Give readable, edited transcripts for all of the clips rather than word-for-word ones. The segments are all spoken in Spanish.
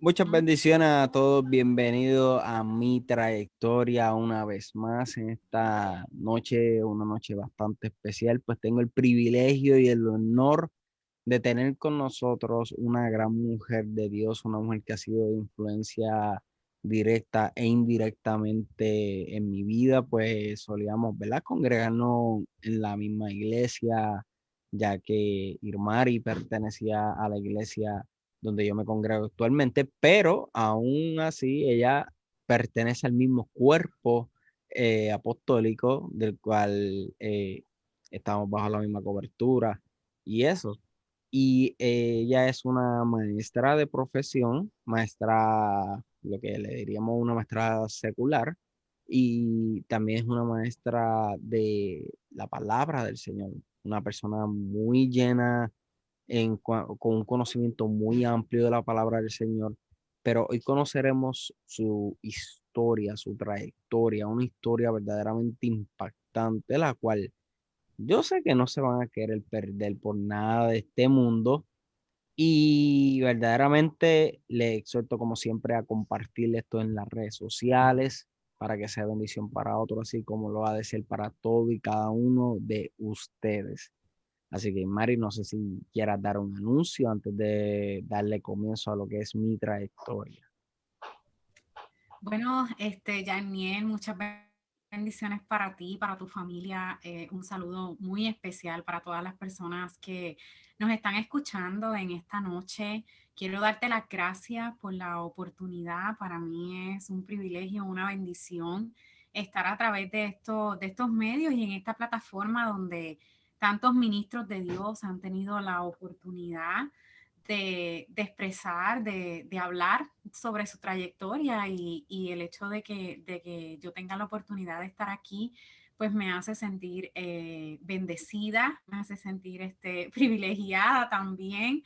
Muchas bendiciones a todos, bienvenidos a mi trayectoria una vez más en esta noche, una noche bastante especial, pues tengo el privilegio y el honor de tener con nosotros una gran mujer de Dios, una mujer que ha sido de influencia directa e indirectamente en mi vida, pues solíamos, ¿verdad?, congregarnos en la misma iglesia, ya que Irmari pertenecía a la iglesia donde yo me congrego actualmente, pero aún así ella pertenece al mismo cuerpo apostólico del cual estamos bajo la misma cobertura y eso. Y ella es una maestra de profesión, maestra, lo que le diríamos una maestra secular, y también es una maestra de la palabra del Señor, una persona muy llena con un conocimiento muy amplio de la palabra del Señor, pero hoy conoceremos su historia, su trayectoria, una historia verdaderamente impactante, la cual yo sé que no se van a querer perder por nada de este mundo y verdaderamente le exhorto como siempre a compartir esto en las redes sociales para que sea bendición para otros, así como lo ha de ser para todo y cada uno de ustedes. Así que, Mari, no sé si quieras dar un anuncio antes de darle comienzo a lo que es mi trayectoria. Bueno, Janiel, muchas bendiciones para ti, para tu familia. Un saludo muy especial para todas las personas que nos están escuchando en esta noche. Quiero darte las gracias por la oportunidad. Para mí es un privilegio, una bendición estar a través de estos medios y en esta plataforma donde tantos ministros de Dios han tenido la oportunidad de expresar, de hablar sobre su trayectoria y el hecho de que yo tenga la oportunidad de estar aquí, pues me hace sentir bendecida, me hace sentir privilegiada también.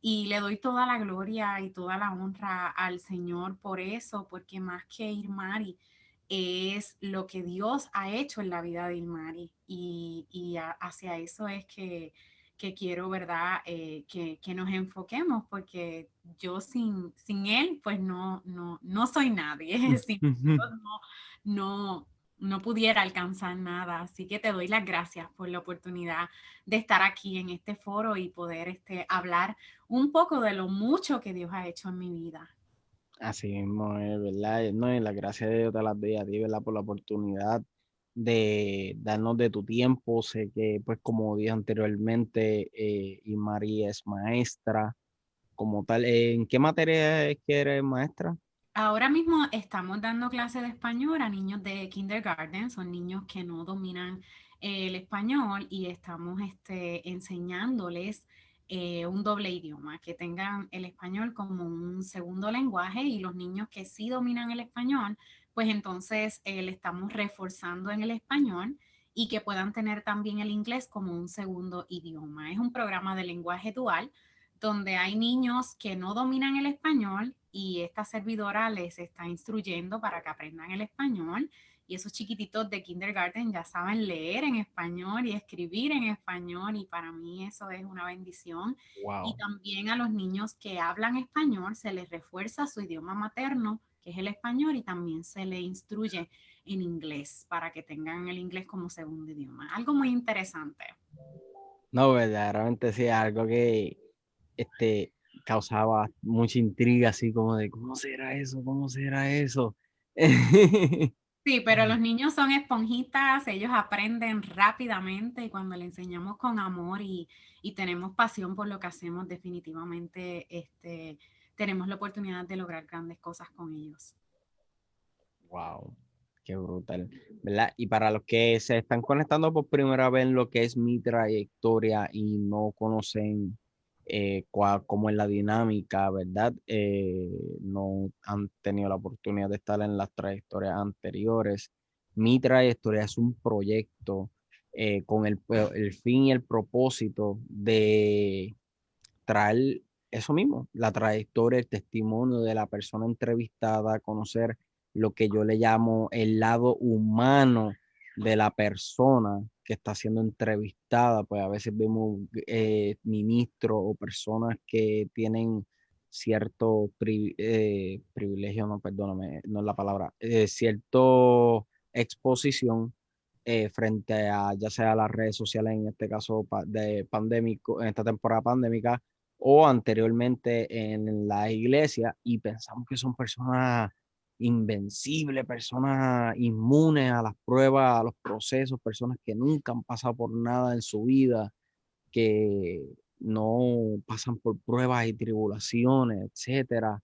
Y le doy toda la gloria y toda la honra al Señor por eso, porque más que Irmari, es lo que Dios ha hecho en la vida de Ilmari hacia eso es que quiero, ¿verdad? Que nos enfoquemos porque yo sin él, pues no soy nadie. Sin Dios no, no pudiera alcanzar nada. Así que te doy las gracias por la oportunidad de estar aquí en este foro y poder hablar un poco de lo mucho que Dios ha hecho en mi vida. Así mismo es, ¿verdad? No, y la gracia de Dios te las doy a ti, ¿verdad? Por la oportunidad de darnos de tu tiempo. Sé que, pues, como dije anteriormente, y María es maestra como tal. ¿En qué materia es que eres maestra? Ahora mismo estamos dando clases de español a niños de kindergarten, son niños que no dominan el español y estamos enseñándoles un doble idioma, que tengan el español como un segundo lenguaje y los niños que sí dominan el español, pues entonces le estamos reforzando en el español y que puedan tener también el inglés como un segundo idioma. Es un programa de lenguaje dual donde hay niños que no dominan el español y esta servidora les está instruyendo para que aprendan el español. Y esos chiquititos de kindergarten ya saben leer en español y escribir en español y para mí eso es una bendición. Y Wow. también a los niños que hablan español se les refuerza su idioma materno, que es el español, y también se les instruye en inglés para que tengan el inglés como segundo idioma. Algo muy interesante. No, verdaderamente sí, es algo que este, causaba mucha intriga, así como de, ¿cómo será eso? ¿Cómo será eso? Sí, pero los niños son esponjitas, ellos aprenden rápidamente y cuando le enseñamos con amor y tenemos pasión por lo que hacemos, definitivamente tenemos la oportunidad de lograr grandes cosas con ellos. Wow, qué brutal, ¿verdad? Y para los que se están conectando por primera vez en lo que es mi trayectoria y no conocen cómo es la dinámica, ¿verdad? No han tenido la oportunidad de estar en las trayectorias anteriores. Mi trayectoria es un proyecto con el fin y el propósito de traer eso mismo, la trayectoria, el testimonio de la persona entrevistada, conocer lo que yo le llamo el lado humano de la persona que está siendo entrevistada, pues a veces vemos ministros o personas que tienen cierto privilegio, no, perdóname, no es la palabra, cierto exposición frente a ya sea las redes sociales, en este caso de pandémico, en esta temporada pandémica, o anteriormente en la iglesia, y pensamos que son personas invencibles, personas inmunes a las pruebas, a los procesos, personas que nunca han pasado por nada en su vida, que no pasan por pruebas y tribulaciones, etcétera.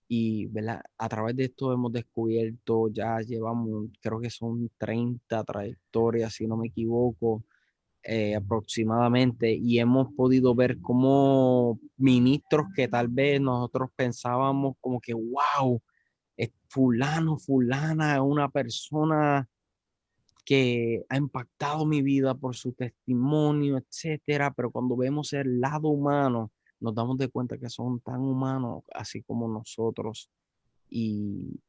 Y, ¿verdad? A través de esto hemos descubierto, ya llevamos, creo que son 30 trayectorias, si no me equivoco, aproximadamente, y hemos podido ver cómo ministros que tal vez nosotros pensábamos como que, wow, es fulano, fulana, es una persona que ha impactado mi vida por su testimonio, etcétera, pero cuando vemos el lado humano, nos damos de cuenta que son tan humanos así como nosotros. Y,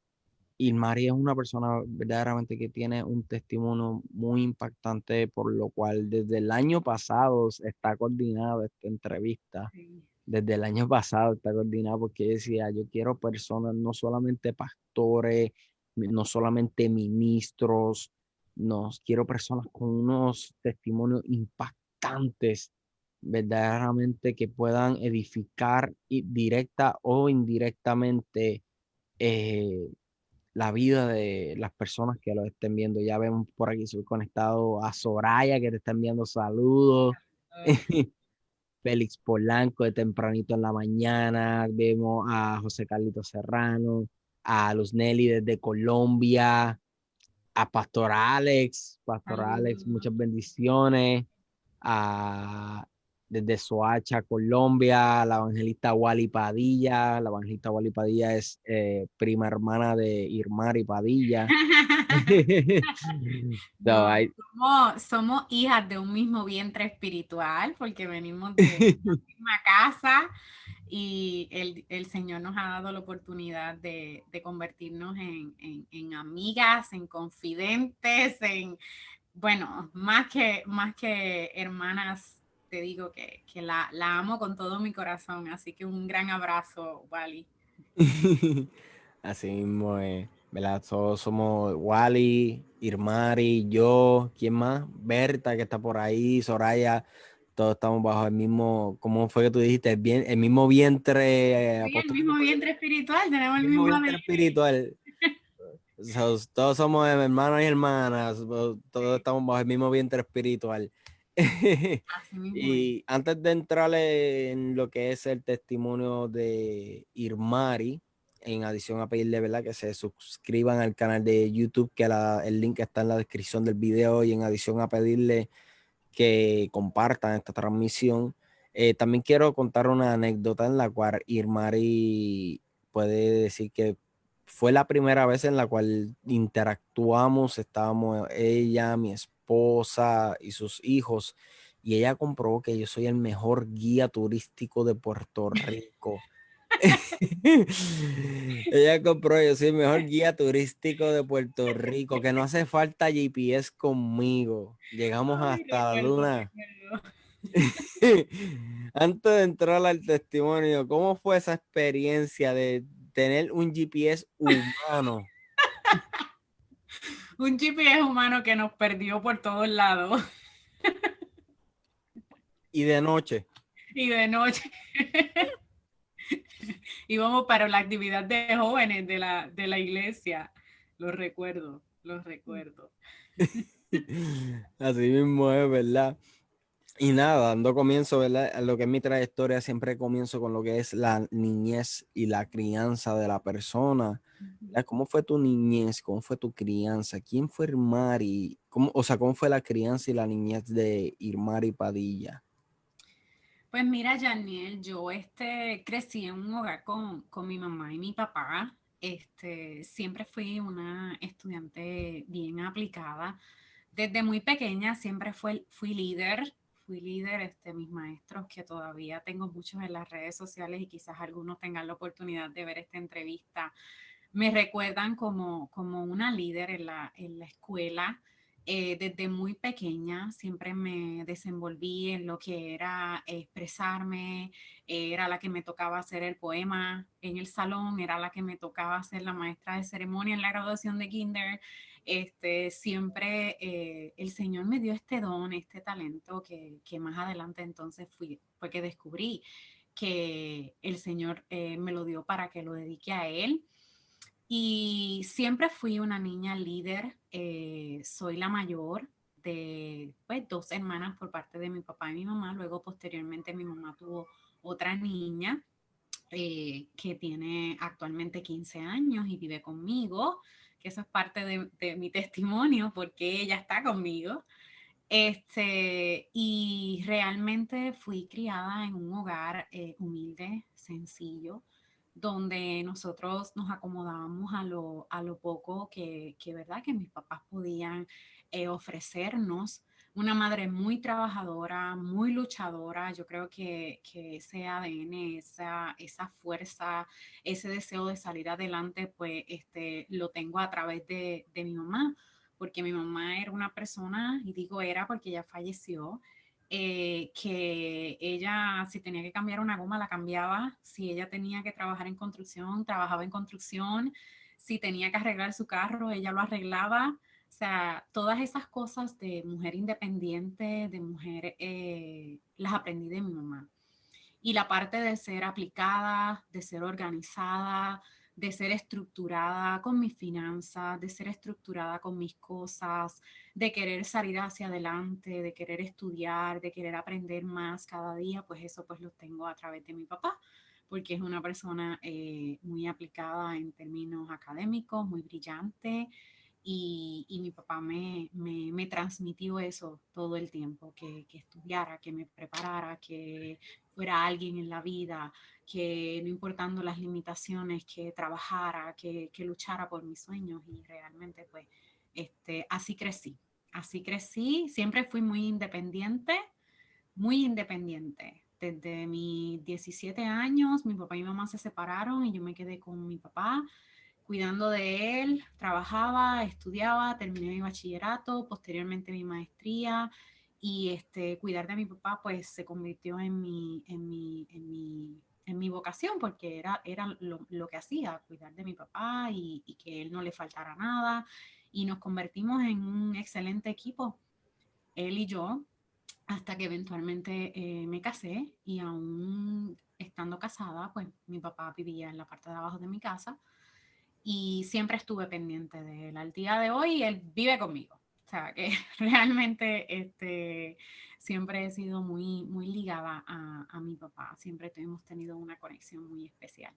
y María es una persona verdaderamente que tiene un testimonio muy impactante, por lo cual desde el año pasado está coordinada esta entrevista. Sí. Desde el año pasado está coordinada porque decía, yo quiero personas, no solamente pastores, no solamente ministros, no, quiero personas con unos testimonios impactantes, verdaderamente que puedan edificar directa o indirectamente eh, la vida de las personas que lo estén viendo. Ya vemos por aquí, soy conectado a Soraya, que te está enviando saludos. Félix Polanco de tempranito en la mañana. Vemos a José Carlito Serrano, a Luz Nelly desde Colombia, a Pastor Alex, Saludos. muchas bendiciones. A, desde Soacha, Colombia, la evangelista Wally Padilla. La evangelista Wally Padilla es prima hermana de Irmari Padilla. So, No, somos hijas de un mismo vientre espiritual porque venimos de la misma casa y el Señor nos ha dado la oportunidad de convertirnos en amigas, en confidentes, bueno, más que hermanas, te digo que la amo con todo mi corazón. Así que un gran abrazo, Wally. Así mismo es, ¿verdad? Todos somos Wally, Irmari, yo, ¿quién más? Berta, que está por ahí, Soraya, todos estamos bajo el mismo, ¿cómo fue que tú dijiste? El mismo vientre Sí, el mismo apostólico, vientre espiritual, tenemos el el mismo mismo vientre ADN. espiritual. Todos somos hermanos y hermanas, todos Sí, estamos bajo el mismo vientre espiritual. así mismo es. Y antes de entrar en lo que es el testimonio de Irmari, en adición a pedirle, ¿verdad?, que se suscriban al canal de YouTube, que el link está en la descripción del video, y en adición a pedirle que compartan esta transmisión, también quiero contar una anécdota en la cual Irmari puede decir que fue la primera vez en la cual interactuamos, estábamos ella, mi esposa y sus hijos, y ella comprobó que yo soy el mejor guía turístico de Puerto Rico. Ella compró, yo soy el mejor guía turístico de Puerto Rico, que no hace falta GPS conmigo. Llegamos Ay, hasta la recuerdo, luna. recuerdo. Antes de entrar al testimonio, ¿cómo fue esa experiencia de tener un GPS humano Un GPS humano que nos perdió por todos lados y de noche? y de noche íbamos para la actividad de jóvenes de la iglesia. Los recuerdo, los recuerdo. Así mismo es, ¿verdad? Y nada, dando comienzo, ¿verdad? A lo que es mi trayectoria, siempre comienzo con lo que es la niñez y la crianza de la persona. ¿Verdad? ¿Cómo fue tu niñez? ¿Cómo fue tu crianza? ¿Quién fue Irmari? O sea, ¿cómo fue la crianza y la niñez de Irmari Padilla? Pues mira, Janiel, yo crecí en un hogar con mi mamá y mi papá. Siempre fui una estudiante bien aplicada. Desde muy pequeña siempre fui líder, mis maestros que todavía tengo muchos en las redes sociales y quizás algunos tengan la oportunidad de ver esta entrevista, me recuerdan como una líder en la escuela. Desde muy pequeña siempre me desenvolví en lo que era expresarme, era la que me tocaba hacer el poema en el salón, era la que me tocaba ser la maestra de ceremonia en la graduación de kinder. Siempre el Señor me dio este don, este talento que más adelante entonces fue que descubrí que el Señor me lo dio para que lo dedique a Él. Y siempre fui una niña líder. Soy la mayor de pues, dos hermanas por parte de mi papá y mi mamá. Luego, posteriormente, mi mamá tuvo otra niña que tiene actualmente 15 años y vive conmigo, que eso es parte de mi testimonio porque ella está conmigo. Y realmente fui criada en un hogar humilde, sencillo, donde nosotros nos acomodábamos a lo poco ¿verdad? Que mis papás podían ofrecernos. Una madre muy trabajadora, muy luchadora. Yo creo que ese ADN, esa fuerza, ese deseo de salir adelante, pues lo tengo a través de mi mamá, porque mi mamá era una persona, y digo era porque ella falleció, que ella si tenía que cambiar una goma la cambiaba, si ella tenía que trabajar en construcción, trabajaba en construcción, si tenía que arreglar su carro, ella lo arreglaba. O sea, todas esas cosas de mujer independiente, de mujer, las aprendí de mi mamá. Y la parte de ser aplicada, de ser organizada, de ser estructurada con mis finanzas, de ser estructurada con mis cosas, de querer salir hacia adelante, de querer estudiar, de querer aprender más cada día, pues eso pues lo tengo a través de mi papá, porque es una persona muy aplicada en términos académicos, muy brillante, y mi papá me transmitió eso todo el tiempo, que estudiara, que me preparara, que fuera alguien en la vida, que no importando las limitaciones, que trabajara, que luchara por mis sueños, y realmente pues así crecí, siempre fui muy independiente. Desde mis 17 años, mi papá y mi mamá se separaron y yo me quedé con mi papá cuidando de él, trabajaba, estudiaba, terminé mi bachillerato, posteriormente mi maestría, y cuidar de mi papá pues se convirtió en mi vocación, porque era lo que hacía, cuidar de mi papá y que él no le faltara nada, y nos convertimos en un excelente equipo, él y yo, hasta que eventualmente me casé, y aún estando casada, pues mi papá vivía en la parte de abajo de mi casa y siempre estuve pendiente de él. Al día de hoy, él vive conmigo. O sea, que realmente siempre he sido muy ligada a mi papá. Siempre hemos tenido una conexión muy especial.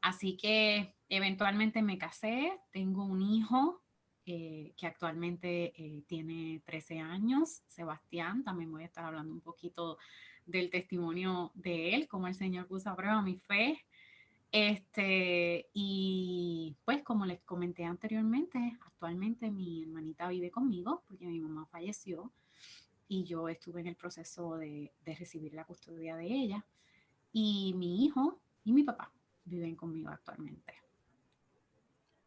Así que eventualmente me casé, tengo un hijo que actualmente tiene 13 años, Sebastián. También voy a estar hablando un poquito del testimonio de él, cómo el Señor puso a prueba mi fe. Y pues como les comenté anteriormente, actualmente mi hermanita vive conmigo porque mi mamá falleció y yo estuve en el proceso de recibir la custodia de ella, y mi hijo y mi papá viven conmigo actualmente.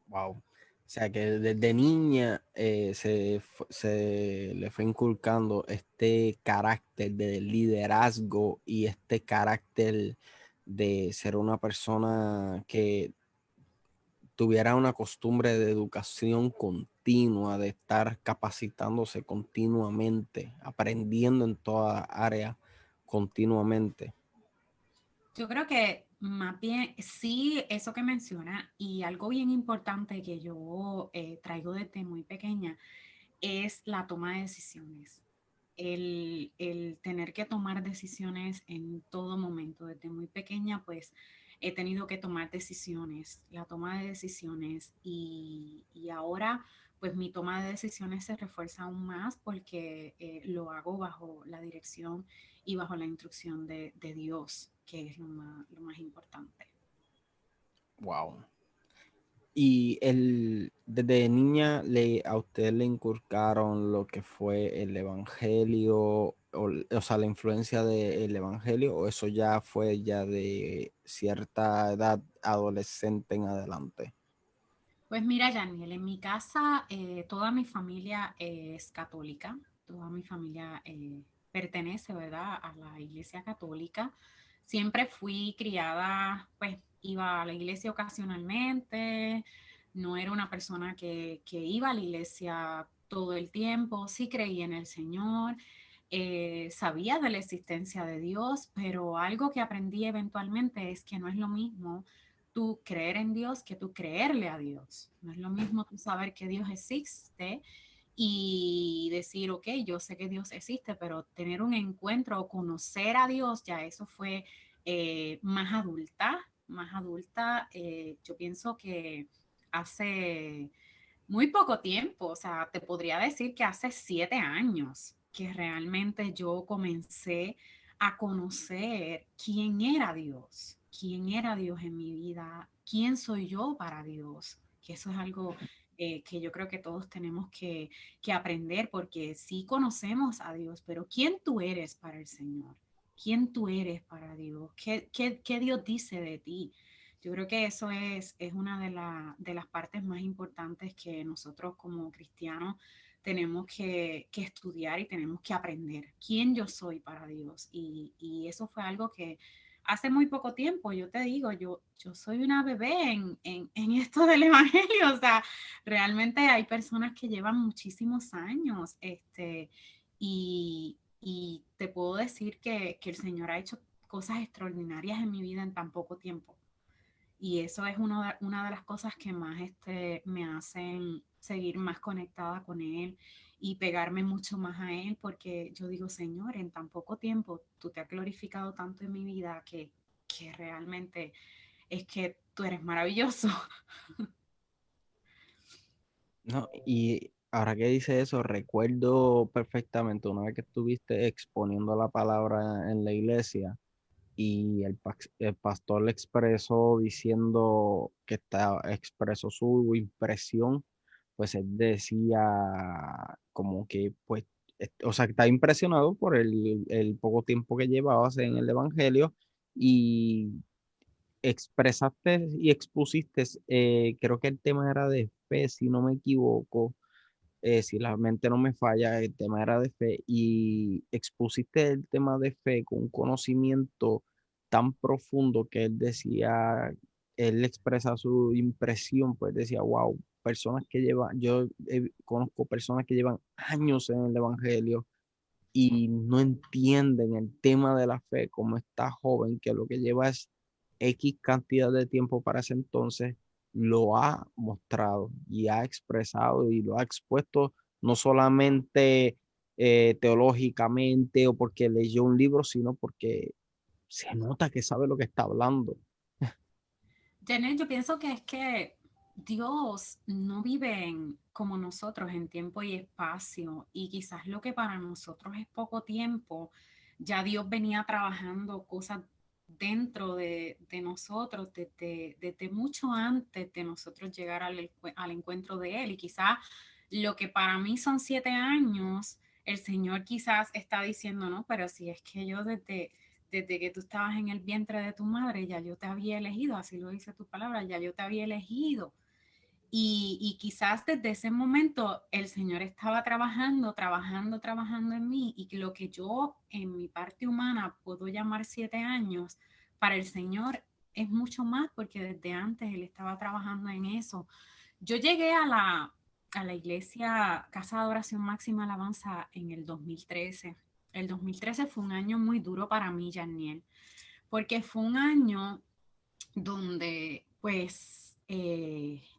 Wow. O sea que desde niña se le fue inculcando este carácter de liderazgo y este carácter de ser una persona que tuviera una costumbre de educación continua, de estar capacitándose continuamente, aprendiendo en toda área continuamente. Yo creo que más bien sí, eso que menciona, y algo bien importante que yo traigo desde muy pequeña, es la toma de decisiones. El tener que tomar decisiones en todo momento. Desde muy pequeña, pues he tenido que tomar decisiones, la toma de decisiones, y ahora pues mi toma de decisiones se refuerza aún más porque lo hago bajo la dirección y bajo la instrucción de Dios, que es lo más importante. Wow. Y desde niña a usted le inculcaron lo que fue el evangelio, o sea, la influencia del evangelio, o eso ya fue ya de cierta edad adolescente en adelante. Pues mira, Yaniel, en mi casa toda mi familia es católica, toda mi familia pertenece, ¿verdad?, a la Iglesia Católica. Siempre fui criada, pues iba a la iglesia ocasionalmente, no era una persona que iba a la iglesia todo el tiempo, sí creía en el Señor, sabía de la existencia de Dios, pero algo que aprendí eventualmente es que no es lo mismo tú creer en Dios que tú creerle a Dios. No es lo mismo tú saber que Dios existe y decir, ok, yo sé que Dios existe, pero tener un encuentro o conocer a Dios, ya eso fue más adulta, más adulta. Yo pienso que hace muy poco tiempo, o sea, te podría decir que hace 7 años que realmente yo comencé a conocer quién era Dios en mi vida, quién soy yo para Dios, que eso es algo que yo creo que todos tenemos que aprender, porque sí conocemos a Dios, pero ¿quién tú eres para el Señor? ¿Quién tú eres para Dios? ¿Qué Dios dice de ti? Yo creo que eso es una de las partes más importantes que nosotros como cristianos tenemos que estudiar y tenemos que aprender. ¿Quién yo soy para Dios? Y eso fue algo que hace muy poco tiempo, yo te digo, yo soy una bebé en esto del evangelio. O sea, realmente hay personas que llevan muchísimos años, y te puedo decir que el Señor ha hecho cosas extraordinarias en mi vida en tan poco tiempo. Y eso es una de las cosas que más me hacen seguir más conectada con Él y pegarme mucho más a Él, porque yo digo, Señor, en tan poco tiempo tú te has glorificado tanto en mi vida que realmente es que tú eres maravilloso. No, y ahora que dice eso, recuerdo perfectamente una vez que estuviste exponiendo la palabra en la iglesia y el pastor le expresó diciendo que expresó su impresión, pues él decía como que, pues, o sea, que está impresionado por el poco tiempo que llevabas en el evangelio y expresaste y expusiste, creo que el tema era de fe, si no me equivoco, si la mente no me falla, el tema era de fe y expusiste el tema de fe con un conocimiento tan profundo que él decía, él expresa su impresión, pues decía, wow, personas que llevan, yo conozco personas que llevan años en el Evangelio y no entienden el tema de la fe como esta joven que lo que lleva es X cantidad de tiempo para ese entonces, lo ha mostrado y ha expresado y lo ha expuesto no solamente teológicamente o porque leyó un libro, sino porque se nota que sabe lo que está hablando. Janet, yo pienso que es que Dios no vive como nosotros en tiempo y espacio, y quizás lo que para nosotros es poco tiempo, ya Dios venía trabajando cosas dentro de nosotros desde mucho antes de nosotros llegar al encuentro de Él. Y quizás lo que para mí son 7 años, el Señor quizás está diciendo, no, pero si es que yo desde que tú estabas en el vientre de tu madre, ya yo te había elegido, así lo dice tu palabra, ya yo te había elegido. Y quizás desde ese momento el Señor estaba trabajando en mí, y lo que yo en mi parte humana puedo llamar 7 años, para el Señor es mucho más, porque desde antes Él estaba trabajando en eso. Yo llegué a la iglesia Casa de Adoración Máxima Alabanza en el 2013. El 2013 fue un año muy duro para mí, Janiel, porque fue un año donde, pues,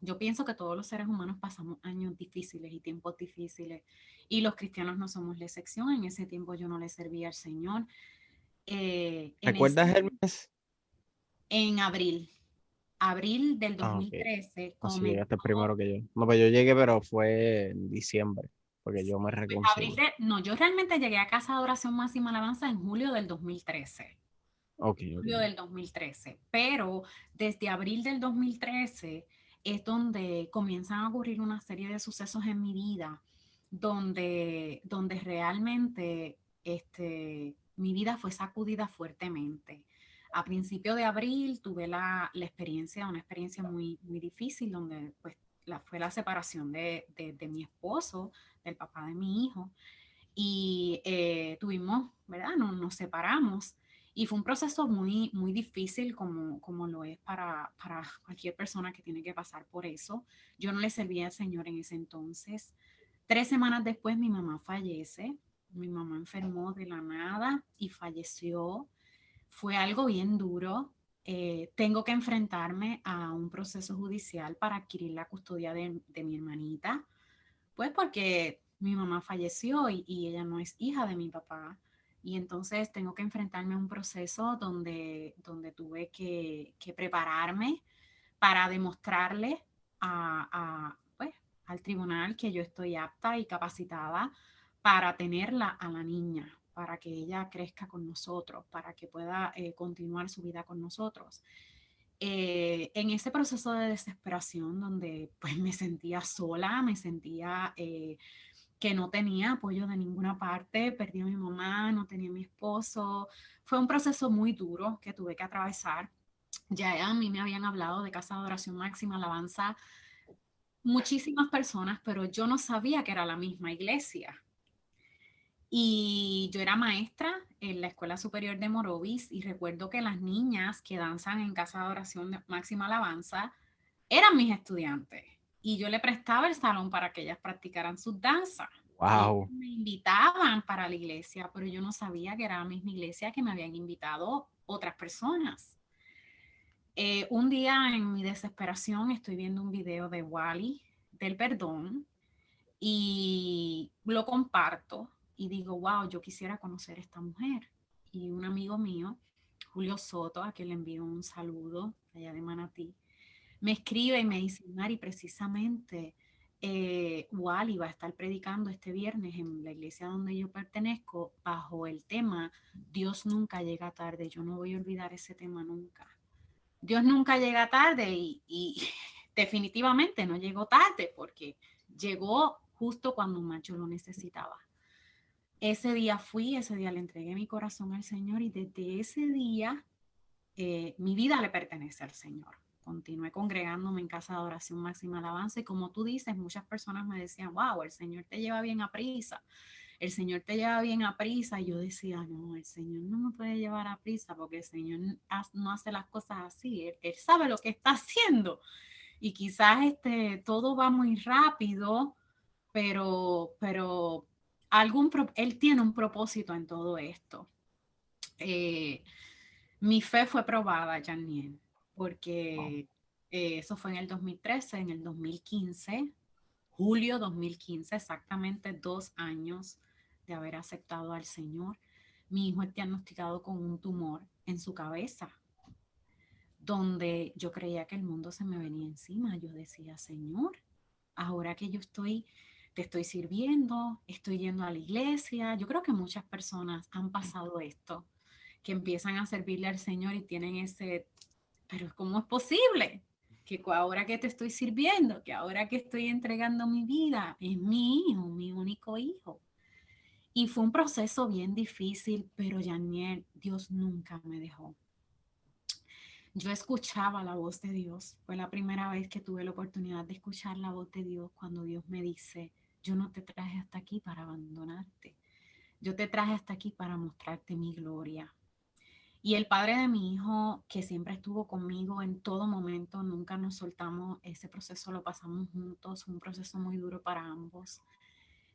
yo pienso que todos los seres humanos pasamos años difíciles y tiempos difíciles, y los cristianos no somos la excepción. En ese tiempo yo no le servía al Señor. En ¿Recuerdas ese, el mes? en abril del Ah, ok. 2013 Así comenzó. llegaste primero que yo. No, pues yo llegué, pero fue en diciembre, porque yo me Pues, reconcilié. no, yo realmente llegué a Casa de Adoración Máxima Alabanza en julio del 2013. Ok, ok. Julio del 2013, pero desde abril del 2013 es donde comienzan a ocurrir una serie de sucesos en mi vida, donde realmente mi vida fue sacudida fuertemente. A principio de abril tuve una experiencia muy, muy difícil, donde pues fue la separación de mi esposo, del papá de mi hijo. Y tuvimos, ¿verdad? Nos separamos. Y fue un proceso muy, muy difícil como lo es para cualquier persona que tiene que pasar por eso. Yo no le servía al Señor en ese entonces. 3 semanas después mi mamá fallece. Mi mamá enfermó de la nada y falleció. Fue algo bien duro. Tengo que enfrentarme a un proceso judicial para adquirir la custodia de mi hermanita, pues porque mi mamá falleció y ella no es hija de mi papá. Y entonces tengo que enfrentarme a un proceso donde tuve que prepararme para demostrarle pues, al tribunal que yo estoy apta y capacitada para tenerla a la niña, para que ella crezca con nosotros, para que pueda continuar su vida con nosotros. En ese proceso de desesperación donde pues me sentía sola, me sentía que no tenía apoyo de ninguna parte, perdí a mi mamá, no tenía a mi esposo, fue un proceso muy duro que tuve que atravesar. Ya a mí me habían hablado de Casa de Oración Máxima Alabanza muchísimas personas, pero yo no sabía que era la misma iglesia. Y yo era maestra en la Escuela Superior de Morovis y recuerdo que las niñas que danzan en Casa de Oración Máxima Alabanza eran mis estudiantes y yo le prestaba el salón para que ellas practicaran sus danzas. Y Wow. me invitaban para la iglesia, pero yo no sabía que era la misma iglesia que me habían invitado otras personas. Un día en mi desesperación estoy viendo un video de Wally del perdón y lo comparto y digo, wow, yo quisiera conocer a esta mujer. Y un amigo mío, Julio Soto, a quien le envío un saludo allá de Manatí, me escribe y me dice, Mari, precisamente Wally va a estar predicando este viernes en la iglesia donde yo pertenezco bajo el tema Dios nunca llega tarde. Yo no voy a olvidar ese tema nunca. Dios nunca llega tarde y definitivamente no llegó tarde porque llegó justo cuando más yo lo necesitaba. Ese día ese día le entregué mi corazón al Señor y desde ese día mi vida le pertenece al Señor. Continué congregándome en Casa de Oración Máxima Alabanza y como tú dices, muchas personas me decían, wow, el Señor te lleva bien a prisa, el Señor te lleva bien a prisa. Y yo decía, no, el Señor no me puede llevar a prisa porque el Señor no hace las cosas así, Él sabe lo que está haciendo. Y quizás todo va muy rápido, pero Él tiene un propósito en todo esto. Eh, mi fe fue probada, Janiel, porque eso fue en el 2013, en el 2015, julio 2015, exactamente 2 años de haber aceptado al Señor. Mi hijo es diagnosticado con un tumor en su cabeza, donde yo creía que el mundo se me venía encima. Yo decía, Señor, ahora que te estoy sirviendo, estoy yendo a la iglesia. Yo creo que muchas personas han pasado esto, que empiezan a servirle al Señor y tienen pero ¿cómo es posible? Que ahora que te estoy sirviendo, que ahora que estoy entregando mi vida, es mi hijo, mi único hijo. Y fue un proceso bien difícil, pero Janiel, Dios nunca me dejó. Yo escuchaba la voz de Dios. Fue la primera vez que tuve la oportunidad de escuchar la voz de Dios cuando Dios me dice, yo no te traje hasta aquí para abandonarte. Yo te traje hasta aquí para mostrarte mi gloria. Y el padre de mi hijo, que siempre estuvo conmigo en todo momento, nunca nos soltamos, ese proceso lo pasamos juntos, un proceso muy duro para ambos.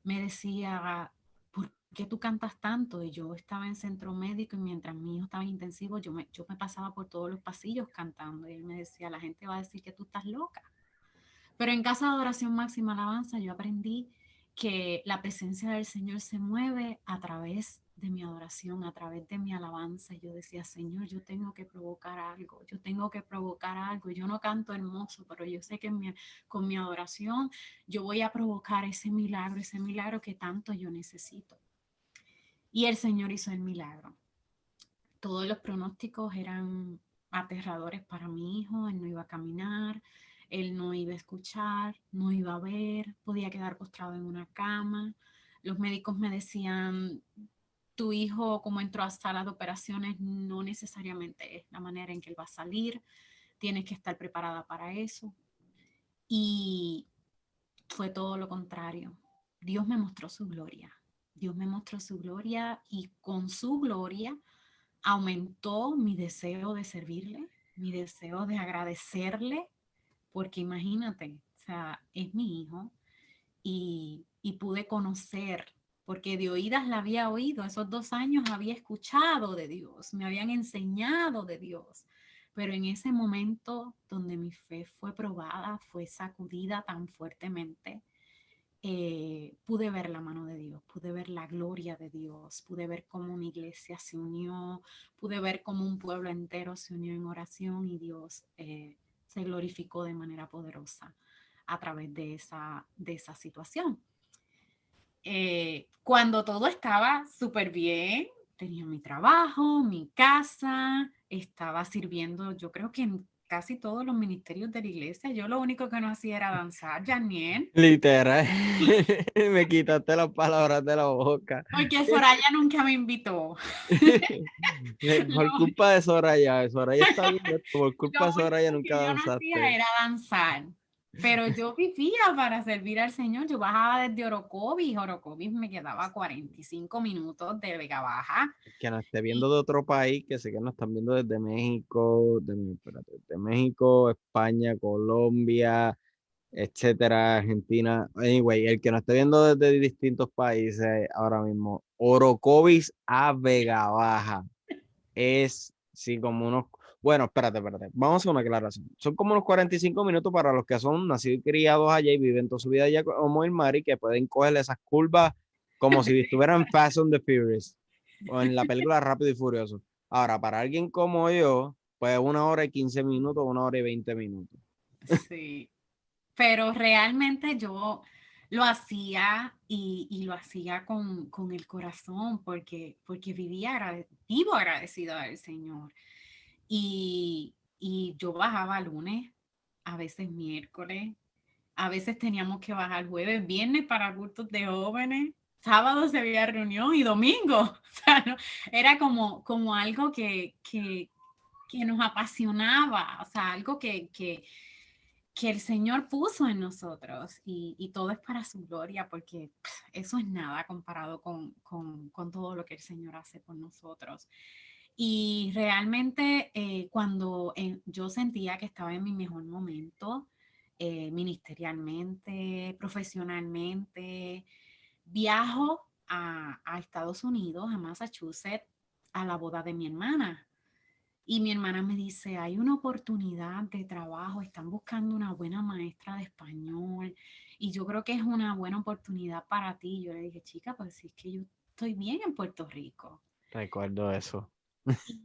Me decía, ¿por qué tú cantas tanto? Y yo estaba en centro médico y mientras mi hijo estaba en intensivo, yo me pasaba por todos los pasillos cantando. Y él me decía, la gente va a decir que tú estás loca. Pero en Casa de Adoración Máxima Alabanza yo aprendí que la presencia del Señor se mueve a través de mi adoración, a través de mi alabanza. Yo decía, Señor, yo tengo que provocar algo, yo tengo que provocar algo. Yo no canto hermoso, pero yo sé que con mi adoración yo voy a provocar ese milagro que tanto yo necesito. Y el Señor hizo el milagro. Todos los pronósticos eran aterradores para mi hijo. Él no iba a caminar, él no iba a escuchar, no iba a ver, podía quedar postrado en una cama. Los médicos me decían, tu hijo como entró a sala de operaciones no necesariamente es la manera en que él va a salir, tienes que estar preparada para eso. Y fue todo lo contrario. Dios me mostró su gloria. Dios me mostró su gloria y con su gloria aumentó mi deseo de servirle, mi deseo de agradecerle, porque imagínate, o sea, es mi hijo y pude conocer, porque de oídas la había oído, esos 2 años había escuchado de Dios, me habían enseñado de Dios, pero en ese momento donde mi fe fue probada, fue sacudida tan fuertemente, pude ver la mano de Dios, pude ver la gloria de Dios, pude ver cómo una iglesia se unió, pude ver cómo un pueblo entero se unió en oración y Dios se glorificó de manera poderosa a través de esa situación. Cuando todo estaba súper bien, tenía mi trabajo, mi casa, estaba sirviendo, yo creo que en casi todos los ministerios de la iglesia, yo lo único que no hacía era danzar, Janiel. Literal, me quitaste las palabras de la boca. Porque Soraya nunca me invitó. Por Lo, culpa de Soraya, Soraya está viendo esto, por culpa lo de Soraya único nunca que yo no hacía danzaste. era danzar. Pero yo vivía para servir al Señor. Yo bajaba desde Orocovis. Orocovis me quedaba a 45 minutos de Vega Baja. Que nos esté viendo Y de otro país, que sé que nos están viendo desde México, espérate, de México, España, Colombia, etcétera, Argentina. Anyway, el que nos esté viendo desde distintos países ahora mismo, Orocovis a Vega Baja es, sí, como unos, bueno, espérate, vamos a hacer una aclaración. Son como unos 45 minutos para los que son nacidos y criados allá y viven toda su vida allá como el Mari, que pueden coger esas curvas como si estuvieran en Fast and the Furious o en la película Rápido y Furioso. Ahora, para alguien como yo, pues 1 hora y 15 minutos, 1 hora y 20 minutos. sí, pero realmente yo lo hacía y lo hacía con el corazón porque vivo agradecido al Señor. Y yo bajaba lunes, a veces miércoles, a veces teníamos que bajar jueves, viernes para cultos de jóvenes, sábado se había reunión y domingo. O sea, no, era como algo que nos apasionaba, o sea, algo que el Señor puso en nosotros y todo es para su gloria porque eso es nada comparado con todo lo que el Señor hace por nosotros. Y realmente cuando yo sentía que estaba en mi mejor momento, ministerialmente, profesionalmente, viajo a Estados Unidos, a Massachusetts, a la boda de mi hermana. Y mi hermana me dice, hay una oportunidad de trabajo, están buscando una buena maestra de español y yo creo que es una buena oportunidad para ti. Yo le dije, chica, pues sí, es que yo estoy bien en Puerto Rico. Recuerdo eso.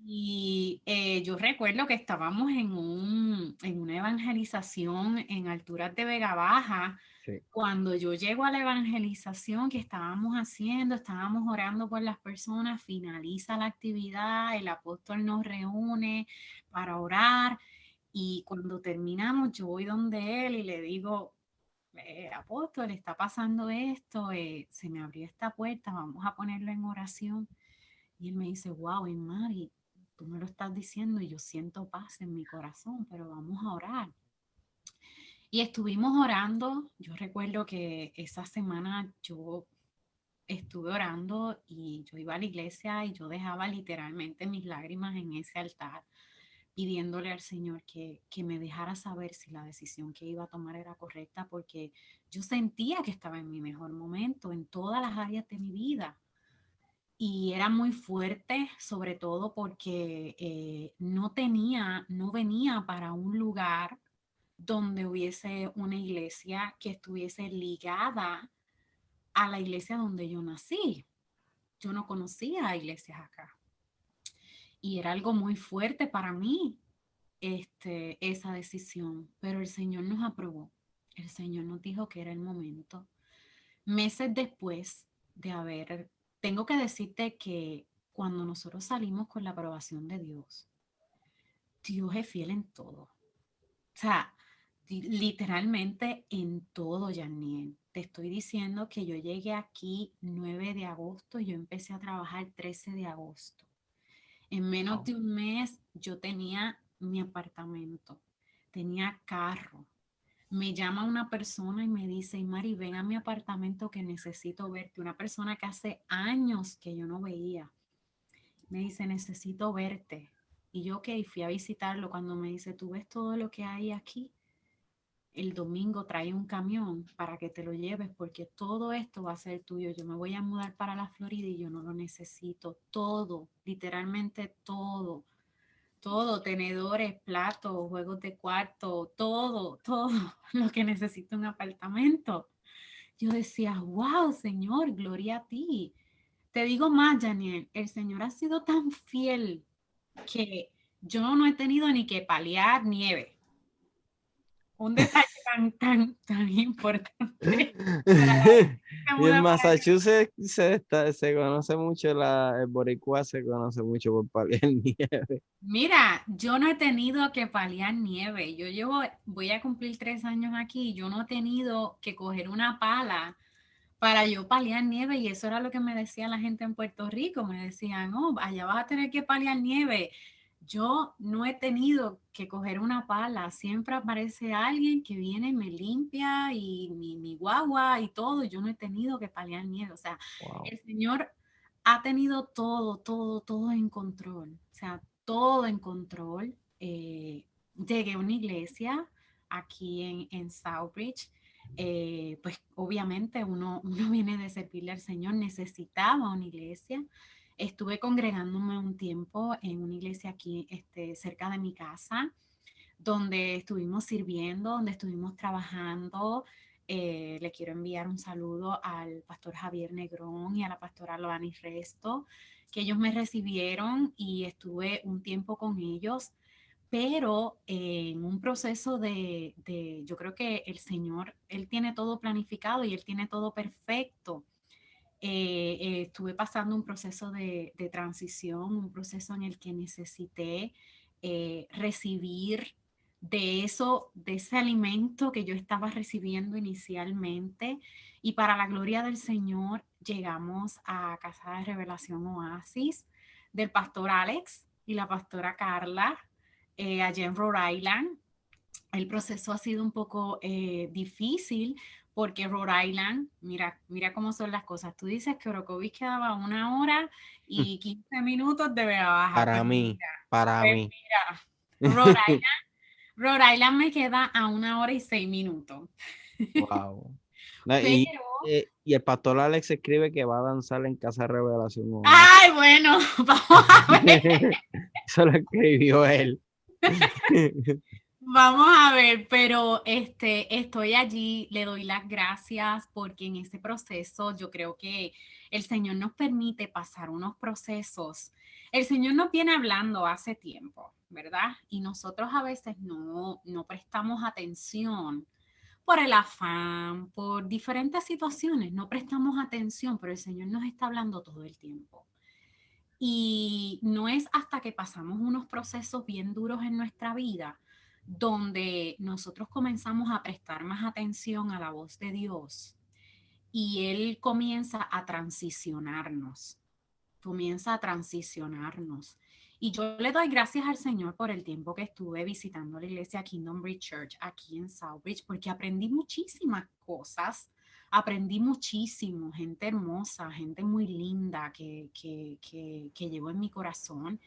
Y yo recuerdo que estábamos en una evangelización en alturas de Vega Baja. Sí. Cuando yo llego a la evangelización que estábamos haciendo, estábamos orando por las personas, finaliza la actividad, el apóstol nos reúne para orar y cuando terminamos yo voy donde él y le digo, apóstol, está pasando esto, se me abrió esta puerta, vamos a ponerlo en oración. Y él me dice, wow, Mari, tú me lo estás diciendo y yo siento paz en mi corazón, pero vamos a orar. Y estuvimos orando. Yo recuerdo que esa semana yo estuve orando y yo iba a la iglesia y yo dejaba literalmente mis lágrimas en ese altar, pidiéndole al Señor que me dejara saber si la decisión que iba a tomar era correcta, porque yo sentía que estaba en mi mejor momento en todas las áreas de mi vida y era muy fuerte, sobre todo porque no venía para un lugar donde hubiese una iglesia que estuviese ligada a la iglesia donde yo nací. Yo no conocía iglesias acá y era algo muy fuerte para mí esa decisión, pero el Señor nos aprobó. El Señor nos dijo que era el momento. Meses después de haber, tengo que decirte que cuando nosotros salimos con la aprobación de Dios, Dios es fiel en todo. O sea, literalmente en todo, Janiel. Te estoy diciendo que yo llegué aquí 9 de agosto y yo empecé a trabajar 13 de agosto. En menos Wow. de un mes yo tenía mi apartamento, tenía carro, me llama una persona y me dice, Mari, ven a mi apartamento que necesito verte. Una persona que hace años que yo no veía. Me dice, necesito verte. Y yo, ok, fui a visitarlo. Cuando me dice, ¿tú ves todo lo que hay aquí? El domingo trae un camión para que te lo lleves porque todo esto va a ser tuyo. Yo me voy a mudar para la Florida y yo no lo necesito. Todo, literalmente todo. Todo, tenedores, platos, juegos de cuarto, todo lo que necesita un apartamento. Yo decía, wow, Señor, gloria a ti. Te digo más, Janiel, el Señor ha sido tan fiel que yo no he tenido ni que paliar nieve. Un detalle tan importante para la vez que se Y en muda para allá. Massachusetts se conoce mucho, el boricua se conoce mucho por paliar nieve. Mira, yo no he tenido que paliar nieve. Voy a cumplir 3 años aquí y yo no he tenido que coger una pala para yo paliar nieve y eso era lo que me decía la gente en Puerto Rico. Me decían, oh, allá vas a tener que paliar nieve. Yo no he tenido que coger una pala. Siempre aparece alguien que viene y me limpia y mi guagua y todo. Yo no he tenido que paliar nieve. O sea, Wow. el Señor ha tenido todo en control. O sea, todo en control. Llegué a una iglesia aquí en Southbridge. Pues obviamente uno viene de servirle al Señor, necesitaba una iglesia. Estuve congregándome un tiempo en una iglesia aquí cerca de mi casa, donde estuvimos sirviendo, donde estuvimos trabajando. Le quiero enviar un saludo al pastor Javier Negrón y a la pastora Loani Resto, que ellos me recibieron y estuve un tiempo con ellos, pero en un proceso yo creo que el Señor, Él tiene todo planificado y Él tiene todo perfecto. Estuve pasando un proceso de transición, un proceso en el que necesité recibir de ese alimento que yo estaba recibiendo inicialmente. Y para la gloria del Señor, llegamos a Casa de Revelación Oasis del pastor Alex y la pastora Carla, allá en Rhode Island. El proceso ha sido un poco difícil porque Rhode Island, mira cómo son las cosas. Tú dices que Orocovis quedaba 1 hora y 15 minutos de Vega Baja. Para mí, para Pues mí. mira, Rhode Rhode Island me queda a 1 hora y 6 minutos. Wow. No, Pero, y el pastor Alex escribe que va a danzar en Casa de Revelación Oasis. ay, bueno, vamos a ver. Eso lo escribió él. Vamos a ver, pero estoy allí, le doy las gracias porque en ese proceso yo creo que el Señor nos permite pasar unos procesos. El Señor nos viene hablando hace tiempo, ¿verdad? Y nosotros a veces no prestamos atención por el afán, por diferentes situaciones, no prestamos atención, pero el Señor nos está hablando todo el tiempo. Y no es hasta que pasamos unos procesos bien duros en nuestra vida donde nosotros comenzamos a prestar más atención a la voz de Dios y Él comienza a transicionarnos. Y yo le doy gracias al Señor por el tiempo que estuve visitando la iglesia Kingdom Bridge Church aquí en Southbridge, porque aprendí muchísimas cosas, aprendí muchísimo, gente hermosa, gente muy linda que llegó en mi corazón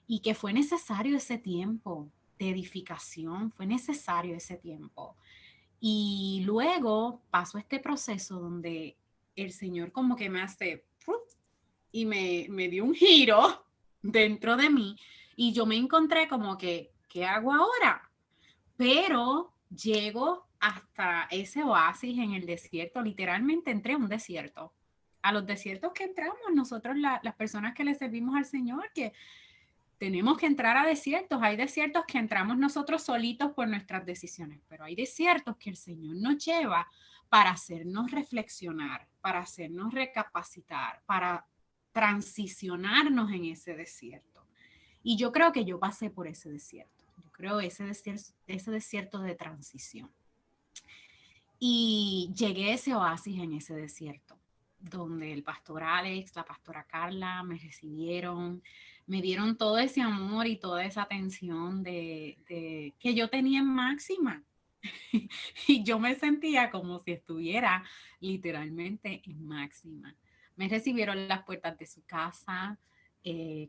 y que fue necesario ese tiempo de edificación, fue necesario ese tiempo. Y luego pasó este proceso donde el Señor como que me hace y me dio un giro dentro de mí y yo me encontré como que, ¿qué hago ahora? Pero llego hasta ese oasis en el desierto, literalmente entré a un desierto. A los desiertos que entramos nosotros, las personas que le servimos al Señor, que tenemos que entrar a desiertos. Hay desiertos que entramos nosotros solitos por nuestras decisiones, pero hay desiertos que el Señor nos lleva para hacernos reflexionar, para hacernos recapacitar, para transicionarnos en ese desierto. Y yo creo que yo pasé por ese desierto. Yo creo ese desierto de transición. Y llegué a ese oasis en ese desierto, donde el pastor Alex, la pastora Carla me recibieron, me dieron todo ese amor y toda esa atención que yo tenía en máxima. Y yo me sentía como si estuviera literalmente en Máxima. Me recibieron las puertas de su casa,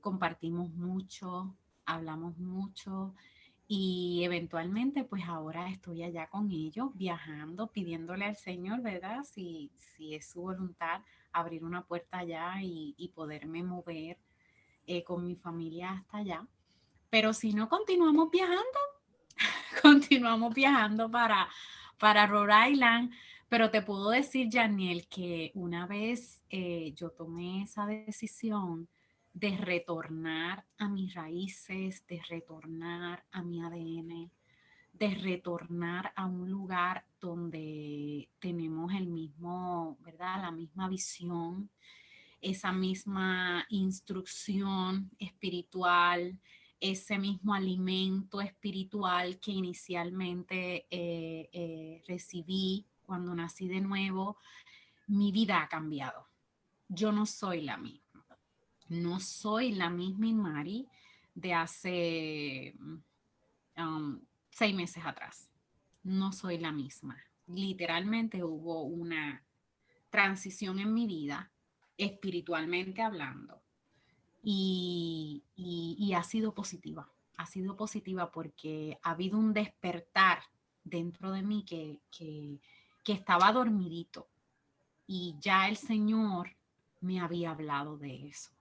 compartimos mucho, hablamos mucho y eventualmente pues ahora estoy allá con ellos, viajando, pidiéndole al Señor, ¿verdad? Si es su voluntad, abrir una puerta allá y poderme mover con mi familia hasta allá. Pero si no, continuamos viajando, continuamos viajando para Rhode Island. Pero te puedo decir, Janiel, que una vez yo tomé esa decisión de retornar a mis raíces, de retornar a mi ADN, de retornar a un lugar donde tenemos el mismo, ¿verdad? La misma visión, esa misma instrucción espiritual, ese mismo alimento espiritual que inicialmente recibí cuando nací de nuevo. Mi vida ha cambiado. Yo no soy la misma. No soy la misma Mari de hace 6 meses atrás. No soy la misma. Literalmente hubo una transición en mi vida, espiritualmente hablando, y ha sido positiva porque ha habido un despertar dentro de mí que estaba dormidito y ya el Señor me había hablado de eso.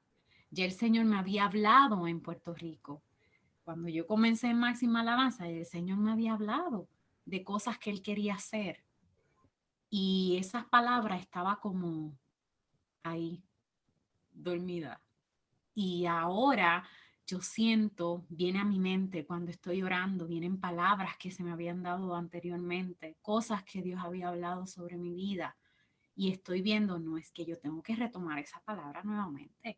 Ya el Señor me había hablado en Puerto Rico. Cuando yo comencé en Máxima Alabanza, el Señor me había hablado de cosas que Él quería hacer. Y esas palabras estaba como ahí, dormida. Y ahora yo siento, viene a mi mente cuando estoy orando, vienen palabras que se me habían dado anteriormente, cosas que Dios había hablado sobre mi vida. Y estoy viendo, no es que yo tengo que retomar esa palabra nuevamente.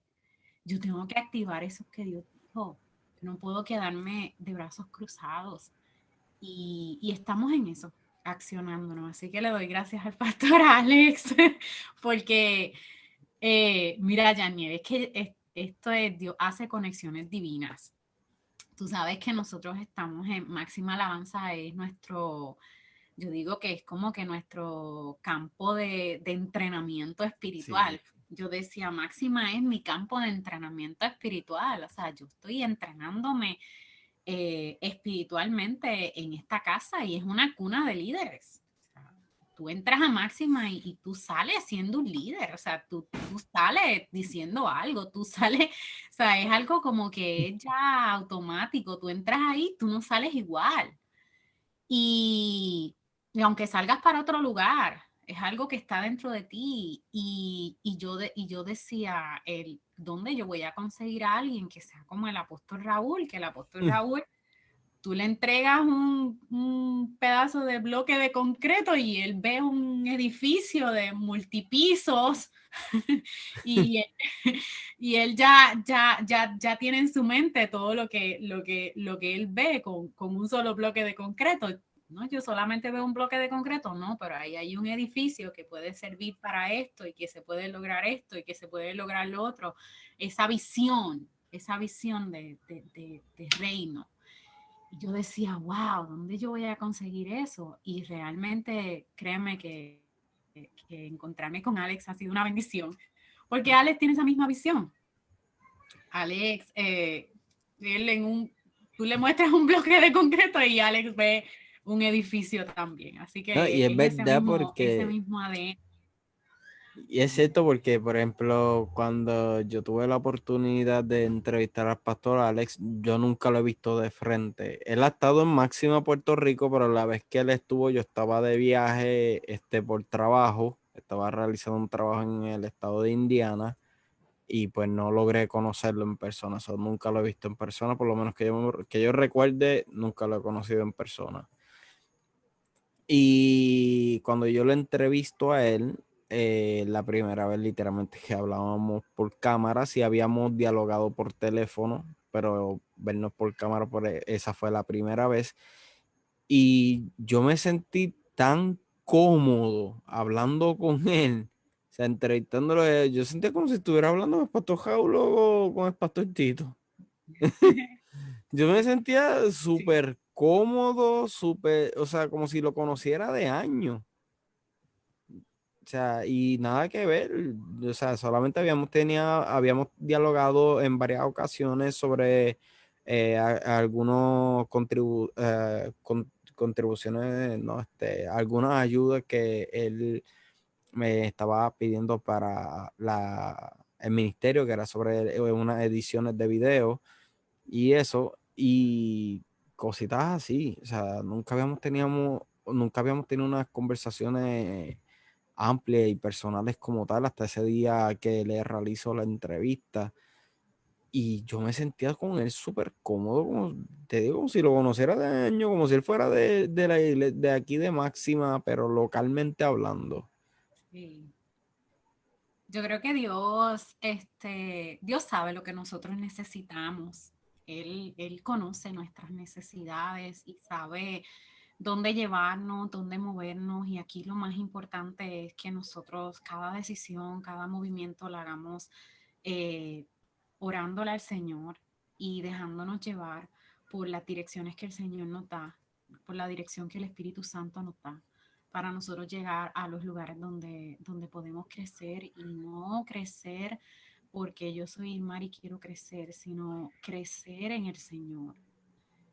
Yo tengo que activar eso que Dios dijo. No puedo quedarme de brazos cruzados. Y estamos en eso, accionándonos. Así que le doy gracias al pastor Alex, porque mira, Janiel, es que esto es, Dios hace conexiones divinas. Tú sabes que nosotros estamos en Máxima Alabanza, es nuestro, yo digo que es como que nuestro campo de entrenamiento espiritual. Sí. Yo decía, Máxima es mi campo de entrenamiento espiritual, o sea, yo estoy entrenándome espiritualmente en esta casa y es una cuna de líderes. O sea, tú entras a Máxima y tú sales siendo un líder, o sea, tú sales diciendo algo, tú sales, o sea, es algo como que es ya automático, tú entras ahí, tú no sales igual. Y, y aunque salgas para otro lugar, es algo que está dentro de ti. Y yo decía, ¿dónde yo voy a conseguir a alguien que sea como el apóstol Raúl? Que el apóstol Raúl, tú le entregas un pedazo de bloque de concreto y él ve un edificio de multipisos y, y él ya tiene en su mente todo lo que él ve con un solo bloque de concreto. No, yo solamente veo un bloque de concreto, no, pero ahí hay un edificio que puede servir para esto y que se puede lograr esto y que se puede lograr lo otro. Esa visión de reino. Y yo decía, wow, ¿dónde yo voy a conseguir eso? Y realmente, créeme que encontrarme con Alex ha sido una bendición, porque Alex tiene esa misma visión. Alex, él tú le muestras un bloque de concreto y Alex ve un edificio también. Así No, y que es es verdad ese porque, mismo ADN. y es cierto porque, por ejemplo, cuando yo tuve la oportunidad de entrevistar al pastor Alex, yo nunca lo he visto de frente. Él ha estado en Máxima Puerto Rico, pero la vez que él estuvo, yo estaba de viaje, por trabajo, estaba realizando un trabajo en el estado de Indiana y pues no logré conocerlo en persona. Eso nunca lo he visto en persona, por lo menos que yo recuerde, nunca lo he conocido en persona. Y cuando yo lo entrevisto a él, la primera vez literalmente que hablábamos por cámara, sí habíamos dialogado por teléfono, pero vernos por cámara, esa fue la primera vez. Y yo me sentí tan cómodo hablando con él, o sea, entrevistándolo, yo sentía como si estuviera hablando con el pastor Jaulo o con el pastor Tito. Yo me sentía Sí. súper cómodo, súper, o sea, como si lo conociera de años. O sea, y nada que ver, o sea, solamente habíamos dialogado en varias ocasiones sobre algunos contribuciones, no, algunas ayudas que él me estaba pidiendo para el ministerio, que era sobre unas ediciones de video y eso, y cositas así. O sea, nunca habíamos tenido unas conversaciones amplias y personales como tal hasta ese día que le realizo la entrevista. Y yo me sentía con él súper cómodo, como te digo, como si lo conociera de año, como si él fuera de aquí de Máxima, pero localmente hablando. Sí. Yo creo que Dios, Dios sabe lo que nosotros necesitamos. Él conoce nuestras necesidades y sabe dónde llevarnos, dónde movernos. Y aquí lo más importante es que nosotros cada decisión, cada movimiento la hagamos eh, orándole al Señor y dejándonos llevar por las direcciones que el Señor nos da, por la dirección que el Espíritu Santo nos da, para nosotros llegar a los lugares donde podemos crecer y no crecer porque yo soy Mar y quiero crecer, sino crecer en el Señor.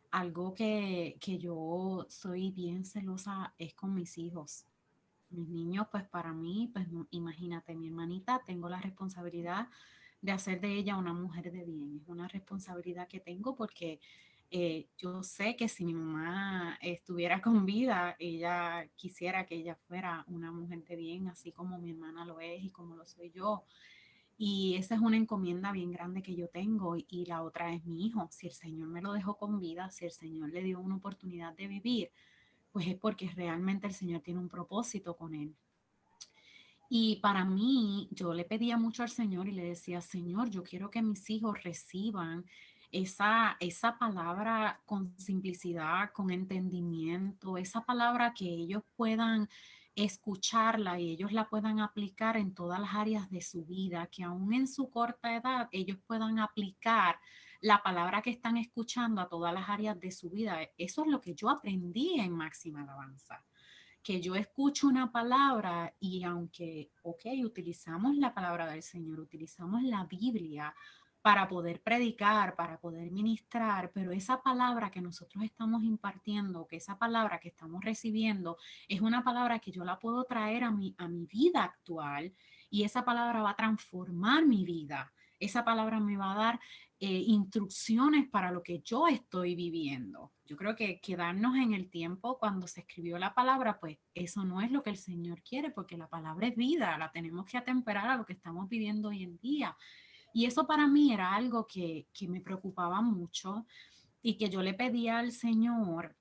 Algo que yo soy bien celosa es con mis hijos. Mis niños, pues para mí, pues imagínate, mi hermanita, tengo la responsabilidad de hacer de ella una mujer de bien. Es una responsabilidad que tengo porque yo sé que si mi mamá estuviera con vida, ella quisiera que ella fuera una mujer de bien, así como mi hermana lo es y como lo soy yo. Y esa es una encomienda bien grande que yo tengo y la otra es mi hijo. Si el Señor me lo dejó con vida, si el Señor le dio una oportunidad de vivir, pues es porque realmente el Señor tiene un propósito con él. Y para mí, yo le pedía mucho al Señor y le decía, Señor, yo quiero que mis hijos reciban esa palabra con simplicidad, con entendimiento, esa palabra que ellos puedan escucharla y ellos la puedan aplicar en todas las áreas de su vida, que aún en su corta edad ellos puedan aplicar la palabra que están escuchando a todas las áreas de su vida. Eso es lo que yo aprendí en Máxima Alabanza, que yo escucho una palabra y aunque, ok, utilizamos la palabra del Señor, utilizamos la Biblia para poder predicar, para poder ministrar, pero esa palabra que nosotros estamos impartiendo, que esa palabra que estamos recibiendo, es una palabra que yo la puedo traer a mi vida actual y esa palabra va a transformar mi vida. Esa palabra me va a dar instrucciones para lo que yo estoy viviendo. Yo creo que quedarnos en el tiempo cuando se escribió la palabra, pues eso no es lo que el Señor quiere, porque la palabra es vida, la tenemos que atemperar a lo que estamos viviendo hoy en día. Y eso para mí era algo que me preocupaba mucho y que yo le pedía al Señor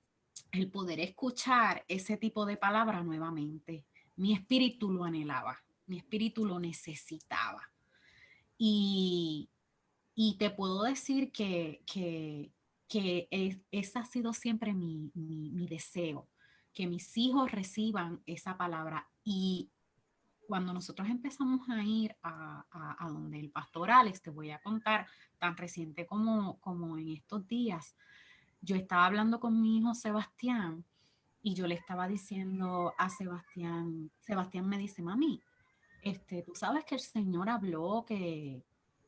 el poder escuchar ese tipo de palabra nuevamente. Mi espíritu lo anhelaba, mi espíritu lo necesitaba. Y, y te puedo decir que ese ha sido siempre mi deseo, que mis hijos reciban esa palabra. Y cuando nosotros empezamos a ir a donde el pastor Alex, te voy a contar, tan reciente como en estos días, yo estaba hablando con mi hijo Sebastián y yo le estaba diciendo a Sebastián, Sebastián me dice, mami, tú sabes que el Señor habló que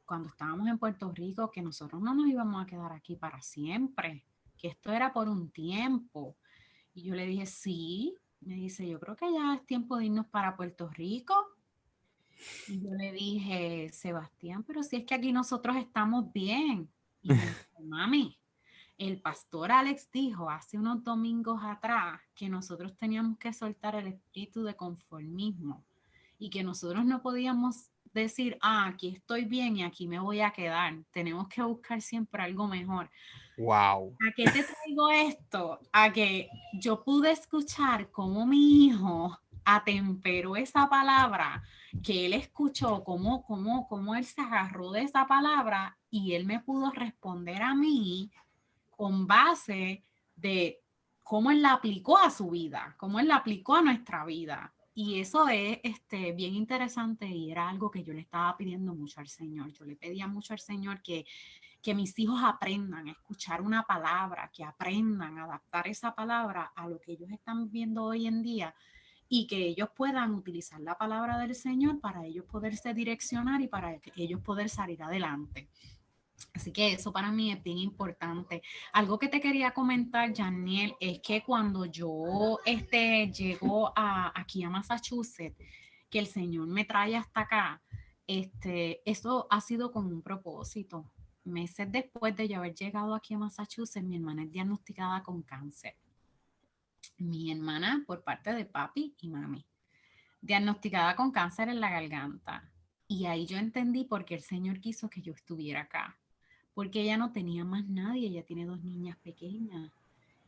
cuando estábamos en Puerto Rico, que nosotros no nos íbamos a quedar aquí para siempre, que esto era por un tiempo. Y yo le dije, sí, me dice, yo creo que ya es tiempo de irnos para Puerto Rico. Y yo le dije, Sebastián, pero si es que aquí nosotros estamos bien. Y me dijo, mami, el pastor Alex dijo hace unos domingos atrás que nosotros teníamos que soltar el espíritu de conformismo y que nosotros no podíamos decir, aquí estoy bien y aquí me voy a quedar. Tenemos que buscar siempre algo mejor. Wow. ¿A qué te traigo esto? A que yo pude escuchar cómo mi hijo atemperó esa palabra, que él escuchó, cómo él se agarró de esa palabra y él me pudo responder a mí con base de cómo él la aplicó a su vida, cómo él la aplicó a nuestra vida. Y eso es bien interesante y era algo que yo le estaba pidiendo mucho al Señor. Yo le pedía mucho al Señor que mis hijos aprendan a escuchar una palabra, que aprendan a adaptar esa palabra a lo que ellos están viendo hoy en día y que ellos puedan utilizar la palabra del Señor para ellos poderse direccionar y para ellos poder salir adelante. Así que eso para mí es bien importante. Algo que te quería comentar, Janiel, es que cuando yo llego aquí a Massachusetts, que el Señor me trae hasta acá, eso ha sido con un propósito. Meses después de yo haber llegado aquí a Massachusetts, mi hermana es diagnosticada con cáncer. Mi hermana por parte de papi y mami, diagnosticada con cáncer en la garganta. Y ahí yo entendí por qué el Señor quiso que yo estuviera acá, porque ella no tenía más nadie, ella tiene 2 niñas pequeñas.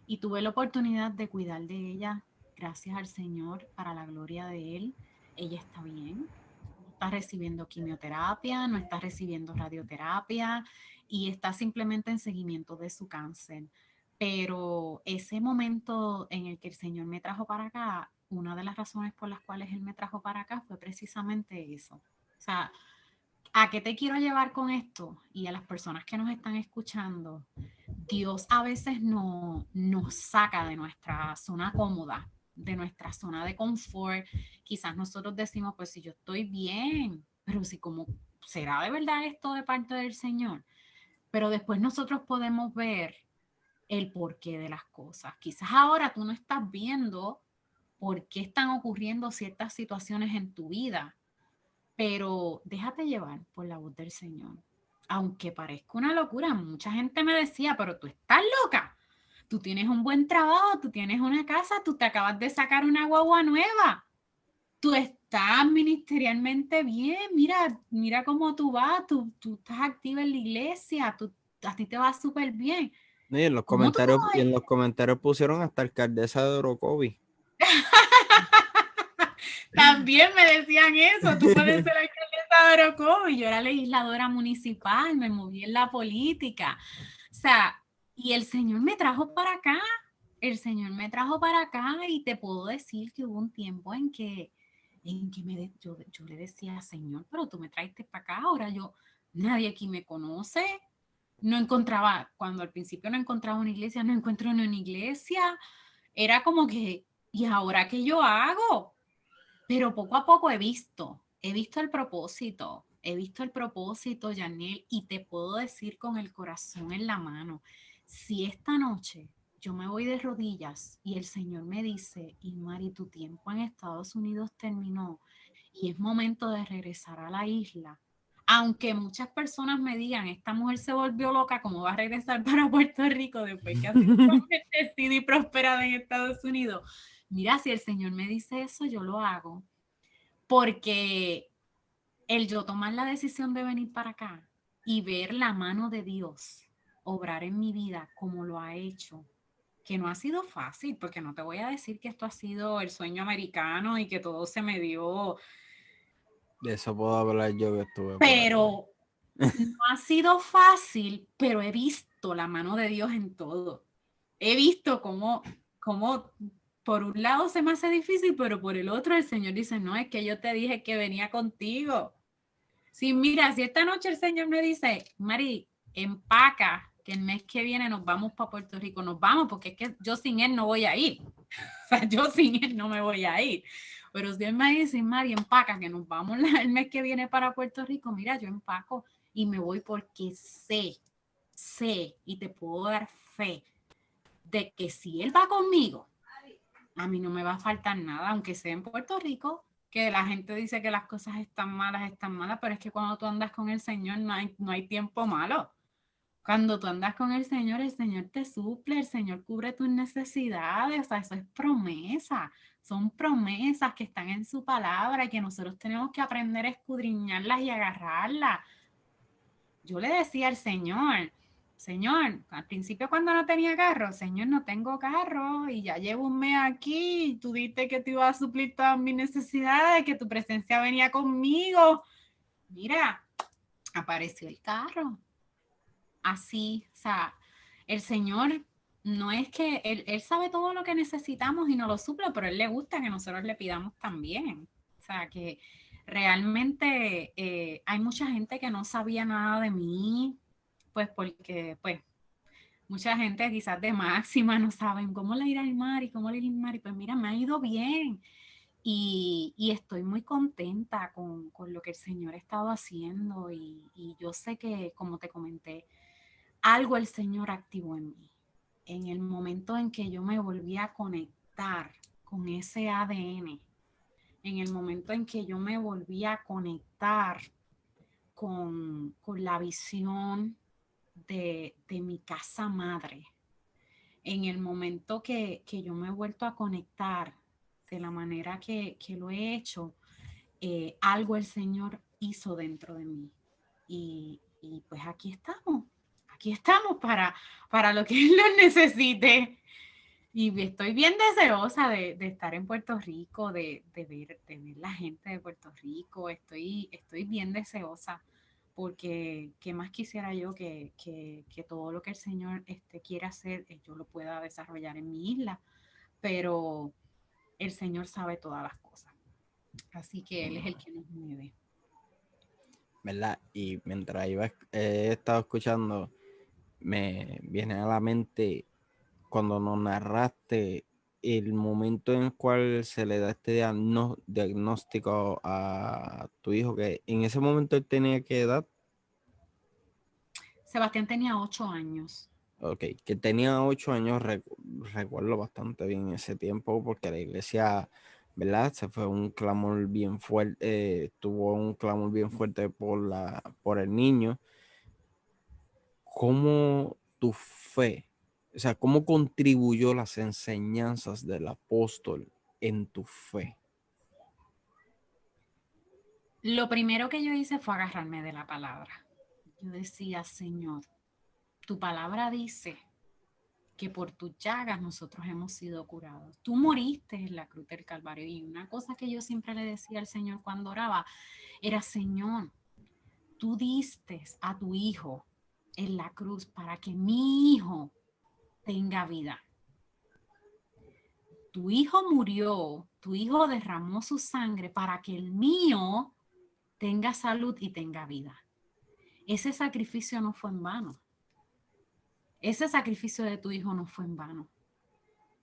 Y tuve la oportunidad de cuidar de ella, gracias al Señor, para la gloria de Él. Ella está bien, no está recibiendo quimioterapia, no está recibiendo radioterapia y está simplemente en seguimiento de su cáncer. Pero ese momento en el que el Señor me trajo para acá, una de las razones por las cuales Él me trajo para acá fue precisamente eso. O sea, ¿a qué te quiero llevar con esto? Y a las personas que nos están escuchando, Dios a veces nos saca de nuestra zona cómoda, de nuestra zona de confort. Quizás nosotros decimos, pues si yo estoy bien, pero si como será de verdad esto de parte del Señor. Pero después nosotros podemos ver el porqué de las cosas. Quizás ahora tú no estás viendo por qué están ocurriendo ciertas situaciones en tu vida, pero déjate llevar por la voz del Señor. Aunque parezca una locura, mucha gente me decía, pero tú estás loca. Tú tienes un buen trabajo, tú tienes una casa, tú te acabas de sacar una guagua nueva. Tú estás ministerialmente bien, mira cómo tú vas, tú estás activa en la iglesia, a ti te va súper bien. Y en los ¿Cómo tú comentarios, no y ves? en los comentarios pusieron hasta alcaldesa de Orocovi. También me decían eso, tú puedes ser alcaldesa de Orocovi. Yo era legisladora municipal, me moví en la política. O sea, y el Señor me trajo para acá, el Señor me trajo para acá y te puedo decir que hubo un tiempo yo le decía, Señor, pero tú me traiste para acá, ahora nadie aquí me conoce. No encontraba, cuando al principio no encontraba una iglesia, no encuentro una iglesia. Era como que, ¿y ahora qué yo hago? Pero poco a poco he visto el propósito, Janel, y te puedo decir con el corazón en la mano, si esta noche yo me voy de rodillas y el Señor me dice, Mari, tu tiempo en Estados Unidos terminó y es momento de regresar a la isla. Aunque muchas personas me digan, esta mujer se volvió loca, ¿cómo va a regresar para Puerto Rico después que ha sido bendecida y prosperada en Estados Unidos? Mira, si el Señor me dice eso, yo lo hago. Porque el yo tomar la decisión de venir para acá y ver la mano de Dios obrar en mi vida como lo ha hecho, que no ha sido fácil, porque no te voy a decir que esto ha sido el sueño americano y que todo se me dio, De eso puedo hablar yo que estuve por allá. pero no ha sido fácil, pero he visto la mano de Dios en todo. He visto cómo por un lado se me hace difícil, pero por el otro el Señor dice, no, es que yo te dije que venía contigo. Sí, mira, si esta noche el Señor me dice, Mari, empaca, que el mes que viene nos vamos para Puerto Rico, nos vamos, porque es que yo sin él no voy a ir. O sea, yo sin él no me voy a ir. Pero si él me dice, Mari, empaca, que nos vamos el mes que viene para Puerto Rico, mira, yo empaco y me voy porque sé y te puedo dar fe de que si él va conmigo, a mí no me va a faltar nada, aunque sea en Puerto Rico, que la gente dice que las cosas están malas, pero es que cuando tú andas con el Señor no hay tiempo malo. Cuando tú andas con el Señor te suple, el Señor cubre tus necesidades, o sea, eso es promesa, son promesas que están en su palabra y que nosotros tenemos que aprender a escudriñarlas y agarrarlas. Yo le decía al Señor, al principio cuando no tenía carro, Señor, no tengo carro y ya llevo un mes aquí y tú dijiste que te iba a suplir todas mis necesidades, que tu presencia venía conmigo. Mira, apareció el carro. Así, o sea, el Señor no es que él sabe todo lo que necesitamos y nos lo suple, pero Él le gusta que nosotros le pidamos también. O sea, que realmente hay mucha gente que no sabía nada de mí, pues porque pues mucha gente quizás de máxima no saben cómo le irá al mar y cómo le irá al mar. Y pues mira, me ha ido bien. Y estoy muy contenta con lo que el Señor ha estado haciendo. Y yo sé que, como te comenté, algo el Señor activó en mí. En el momento en que yo me volví a conectar con ese ADN, en el momento en que yo me volví a conectar con la visión de mi casa madre, en el momento que yo me he vuelto a conectar de la manera que lo he hecho, algo el Señor hizo dentro de mí. Y pues aquí estamos para lo que Él nos necesite. Y estoy bien deseosa de estar en Puerto Rico, de ver la gente de Puerto Rico. Estoy bien deseosa porque qué más quisiera yo que todo lo que el Señor quiere hacer, yo lo pueda desarrollar en mi isla, pero el Señor sabe todas las cosas. Así que Él es el que nos mueve. ¿Verdad? Y mientras he estado escuchando, me viene a la mente cuando nos narraste el momento en el cual se le da este diagnóstico a tu hijo, que en ese momento él tenía qué edad. Sebastián tenía 8 años. Ok, que tenía 8 años, recuerdo bastante bien ese tiempo porque la iglesia, ¿verdad? Se fue un clamor bien fuerte, tuvo un clamor bien fuerte por el niño. ¿Cómo tu fe, o sea, cómo contribuyó las enseñanzas del apóstol en tu fe? Lo primero que yo hice fue agarrarme de la palabra. Yo decía, Señor, tu palabra dice que por tus llagas nosotros hemos sido curados. Tú moriste en la cruz del Calvario. Y una cosa que yo siempre le decía al Señor cuando oraba era, Señor, tú diste a tu hijo en la cruz para que mi hijo tenga vida. Tu hijo murió, tu hijo derramó su sangre para que el mío tenga salud y tenga vida. Ese sacrificio no fue en vano. Ese sacrificio de tu hijo no fue en vano.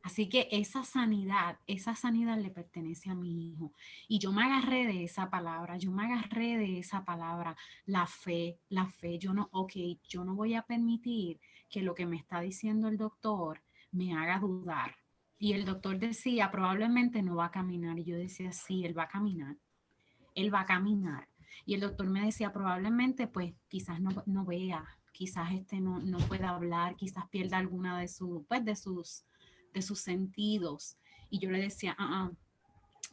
Así que esa sanidad le pertenece a mi hijo. Y yo me agarré de esa palabra, la fe, yo no, yo no voy a permitir que lo que me está diciendo el doctor me haga dudar. Y el doctor decía, probablemente no va a caminar. Y yo decía, sí, él va a caminar, él va a caminar. Y el doctor me decía, probablemente, pues, quizás no vea, quizás no pueda hablar, quizás pierda alguna de sus sentidos. Y yo le decía,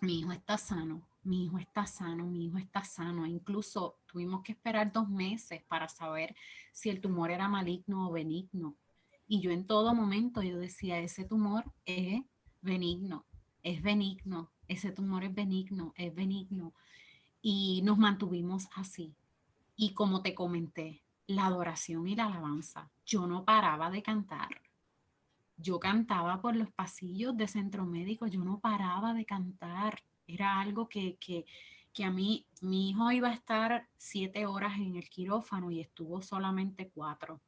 mi hijo está sano, mi hijo está sano, mi hijo está sano. E incluso tuvimos que esperar 2 meses para saber si el tumor era maligno o benigno. Y yo en todo momento yo decía, ese tumor benigno, es benigno, ese tumor es benigno, es benigno. Y nos mantuvimos así. Y como te comenté, la adoración y la alabanza, yo no paraba de cantar. Yo cantaba por los pasillos de centro médico, yo no paraba de cantar. Era algo que a mí, mi hijo iba a estar 7 horas en el quirófano y estuvo solamente 4.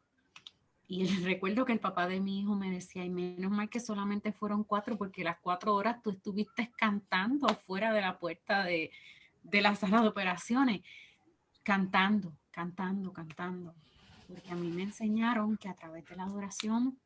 Y recuerdo que el papá de mi hijo me decía, y menos mal que solamente fueron 4, porque las 4 horas tú estuviste cantando fuera de la puerta de la sala de operaciones, cantando, cantando, cantando. Porque a mí me enseñaron que a través de la adoración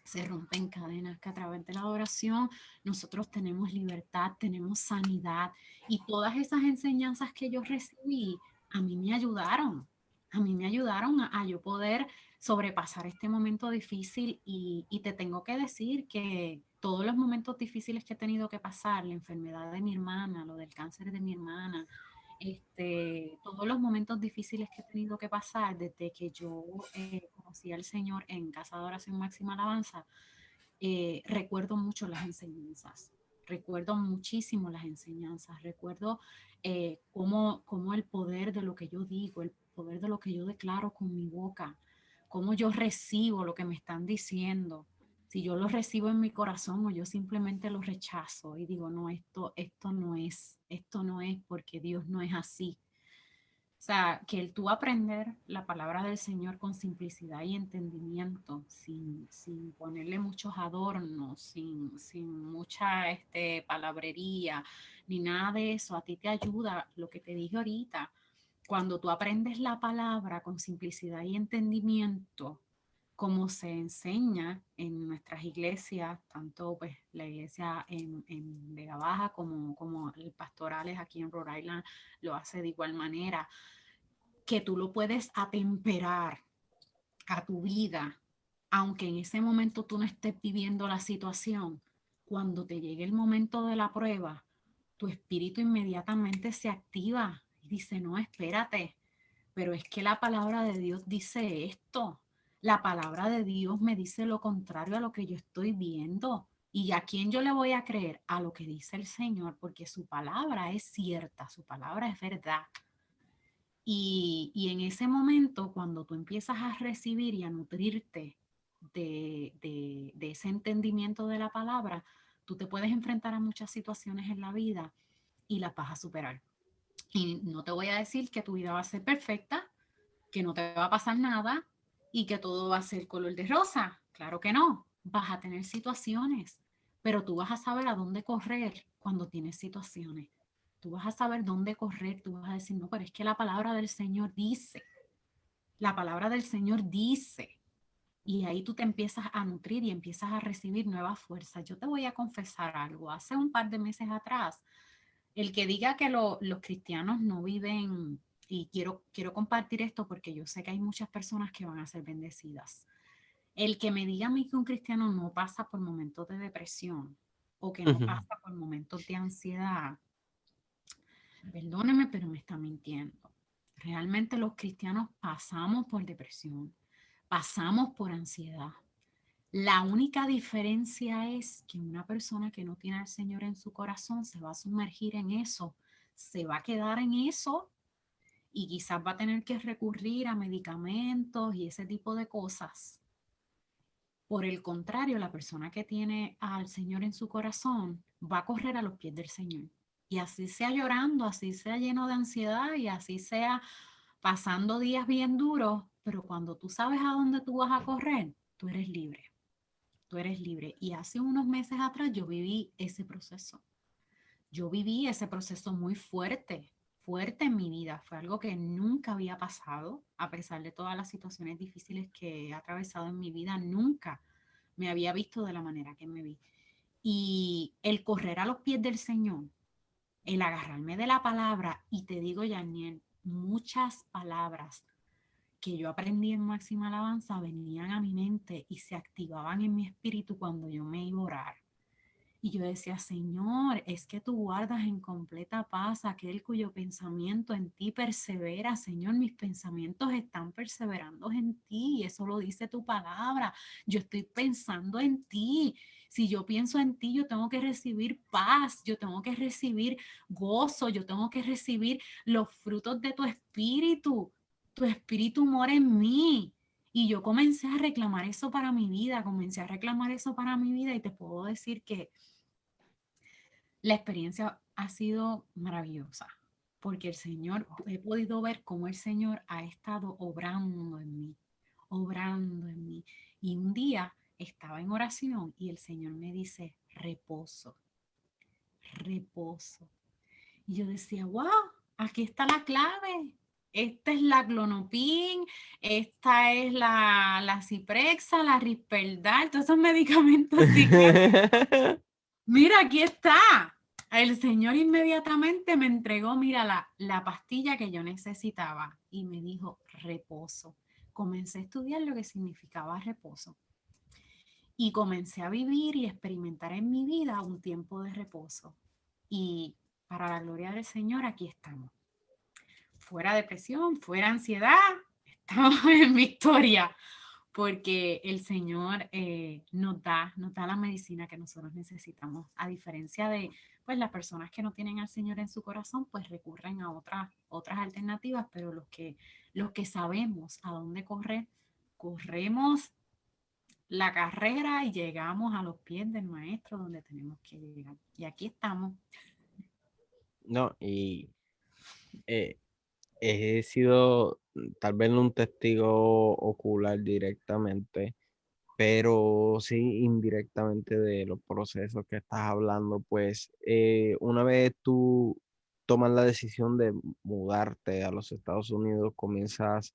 se rompen cadenas, que a través de la adoración nosotros tenemos libertad, tenemos sanidad. Y todas esas enseñanzas que yo recibí, a mí me ayudaron. A mí me ayudaron a yo poder sobrepasar este momento difícil y te tengo que decir que todos los momentos difíciles que he tenido que pasar, la enfermedad de mi hermana, lo del cáncer de mi hermana, todos los momentos difíciles que he tenido que pasar desde que yo conocí al Señor en Casa de Oración Máxima Alabanza, recuerdo mucho las enseñanzas, recuerdo muchísimo las enseñanzas, recuerdo cómo el poder de lo que yo digo, el poder de lo que yo declaro con mi boca, cómo yo recibo lo que me están diciendo. Si yo lo recibo en mi corazón o yo simplemente lo rechazo y digo, no, esto no es porque Dios no es así. sea, que el tú aprender la palabra del Señor con simplicidad y entendimiento, sin ponerle muchos adornos, sin mucha palabrería, ni nada de eso, a ti te ayuda, lo que te dije ahorita, cuando tú aprendes la palabra con simplicidad y entendimiento, como se enseña en nuestras iglesias, tanto pues la iglesia en Vega Baja como el pastorales aquí en Rhode Island lo hace de igual manera, que tú lo puedes atemperar a tu vida, aunque en ese momento tú no estés viviendo la situación, cuando te llegue el momento de la prueba, tu espíritu inmediatamente se activa y dice, no, espérate, pero es que la palabra de Dios dice esto. La palabra de Dios me dice lo contrario a lo que yo estoy viendo. ¿Y a quién yo le voy a creer? A lo que dice el Señor, porque su palabra es cierta, su palabra es verdad. Y en ese momento, cuando tú empiezas a recibir y a nutrirte de ese entendimiento de la palabra, tú te puedes enfrentar a muchas situaciones en la vida y las vas a superar. Y no te voy a decir que tu vida va a ser perfecta, que no te va a pasar nada y que todo va a ser color de rosa. Claro que no. Vas a tener situaciones, pero tú vas a saber a dónde correr cuando tienes situaciones. Tú vas a saber dónde correr, tú vas a decir, no, pero es que la palabra del Señor dice, la palabra del Señor dice. Y ahí tú te empiezas a nutrir y empiezas a recibir nuevas fuerzas. Yo te voy a confesar algo. Hace un par de meses atrás, el que diga que los cristianos no viven, y quiero compartir esto porque yo sé que hay muchas personas que van a ser bendecidas. El que me diga a mí que un cristiano no pasa por momentos de depresión o que no pasa por momentos de ansiedad, perdóneme, pero me está mintiendo. Realmente los cristianos pasamos por depresión, pasamos por ansiedad. La única diferencia es que una persona que no tiene al Señor en su corazón se va a sumergir en eso, se va a quedar en eso y quizás va a tener que recurrir a medicamentos y ese tipo de cosas. Por el contrario, la persona que tiene al Señor en su corazón va a correr a los pies del Señor. Y así sea llorando, así sea lleno de ansiedad y así sea pasando días bien duros, pero cuando tú sabes a dónde tú vas a correr, tú eres libre. Tú eres libre. Y hace unos meses atrás yo viví ese proceso. Yo viví ese proceso muy fuerte, fuerte en mi vida. Fue algo que nunca había pasado, a pesar de todas las situaciones difíciles que he atravesado en mi vida, nunca me había visto de la manera que me vi. Y el correr a los pies del Señor, el agarrarme de la palabra, y te digo, Yaniel, muchas palabras que yo aprendí en Máxima Alabanza venían a mi mente y se activaban en mi espíritu cuando yo me iba a orar. Y yo decía, Señor, es que tú guardas en completa paz aquel cuyo pensamiento en ti persevera. Señor, mis pensamientos están perseverando en ti y eso lo dice tu palabra. Yo estoy pensando en ti. Si yo pienso en ti, yo tengo que recibir paz, yo tengo que recibir gozo, yo tengo que recibir los frutos de tu espíritu. Tu espíritu mora en mí. Y yo comencé a reclamar eso para mi vida, comencé a reclamar eso para mi vida y te puedo decir que la experiencia ha sido maravillosa, porque el Señor, he podido ver cómo el Señor ha estado obrando en mí, obrando en mí. Y un día estaba en oración y el Señor me dice, reposo, reposo. Y yo decía, wow, aquí está la clave. Esta es la Clonopin, esta es la Ciprexa, la Risperdal, todos esos medicamentos psiquiátricos. Mira, aquí está. El Señor inmediatamente me entregó, mira, la pastilla que yo necesitaba y me dijo reposo. Comencé a estudiar lo que significaba reposo y comencé a vivir y experimentar en mi vida un tiempo de reposo. Y para la gloria del Señor, aquí estamos. Fuera depresión, fuera ansiedad, estamos en victoria porque el Señor nos da la medicina que nosotros necesitamos. A diferencia de pues, las personas que no tienen al Señor en su corazón, pues recurren a otras alternativas, pero los que sabemos a dónde correr, corremos la carrera y llegamos a los pies del Maestro donde tenemos que llegar. Y aquí estamos. No, y eh, he sido tal vez no un testigo ocular directamente, pero sí indirectamente de los procesos que estás hablando. Pues una vez tú tomas la decisión de mudarte a los Estados Unidos, comienzas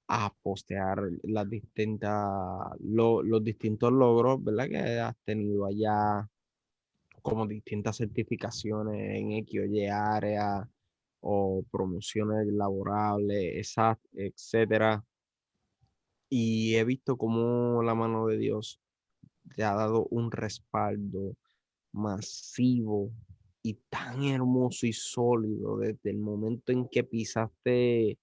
a postear los distintos logros, ¿verdad? Que has tenido allá, como distintas certificaciones en X o Y área o promociones laborables, etcétera. Y he visto cómo la mano de Dios te ha dado un respaldo masivo y tan hermoso y sólido desde el momento en que pisaste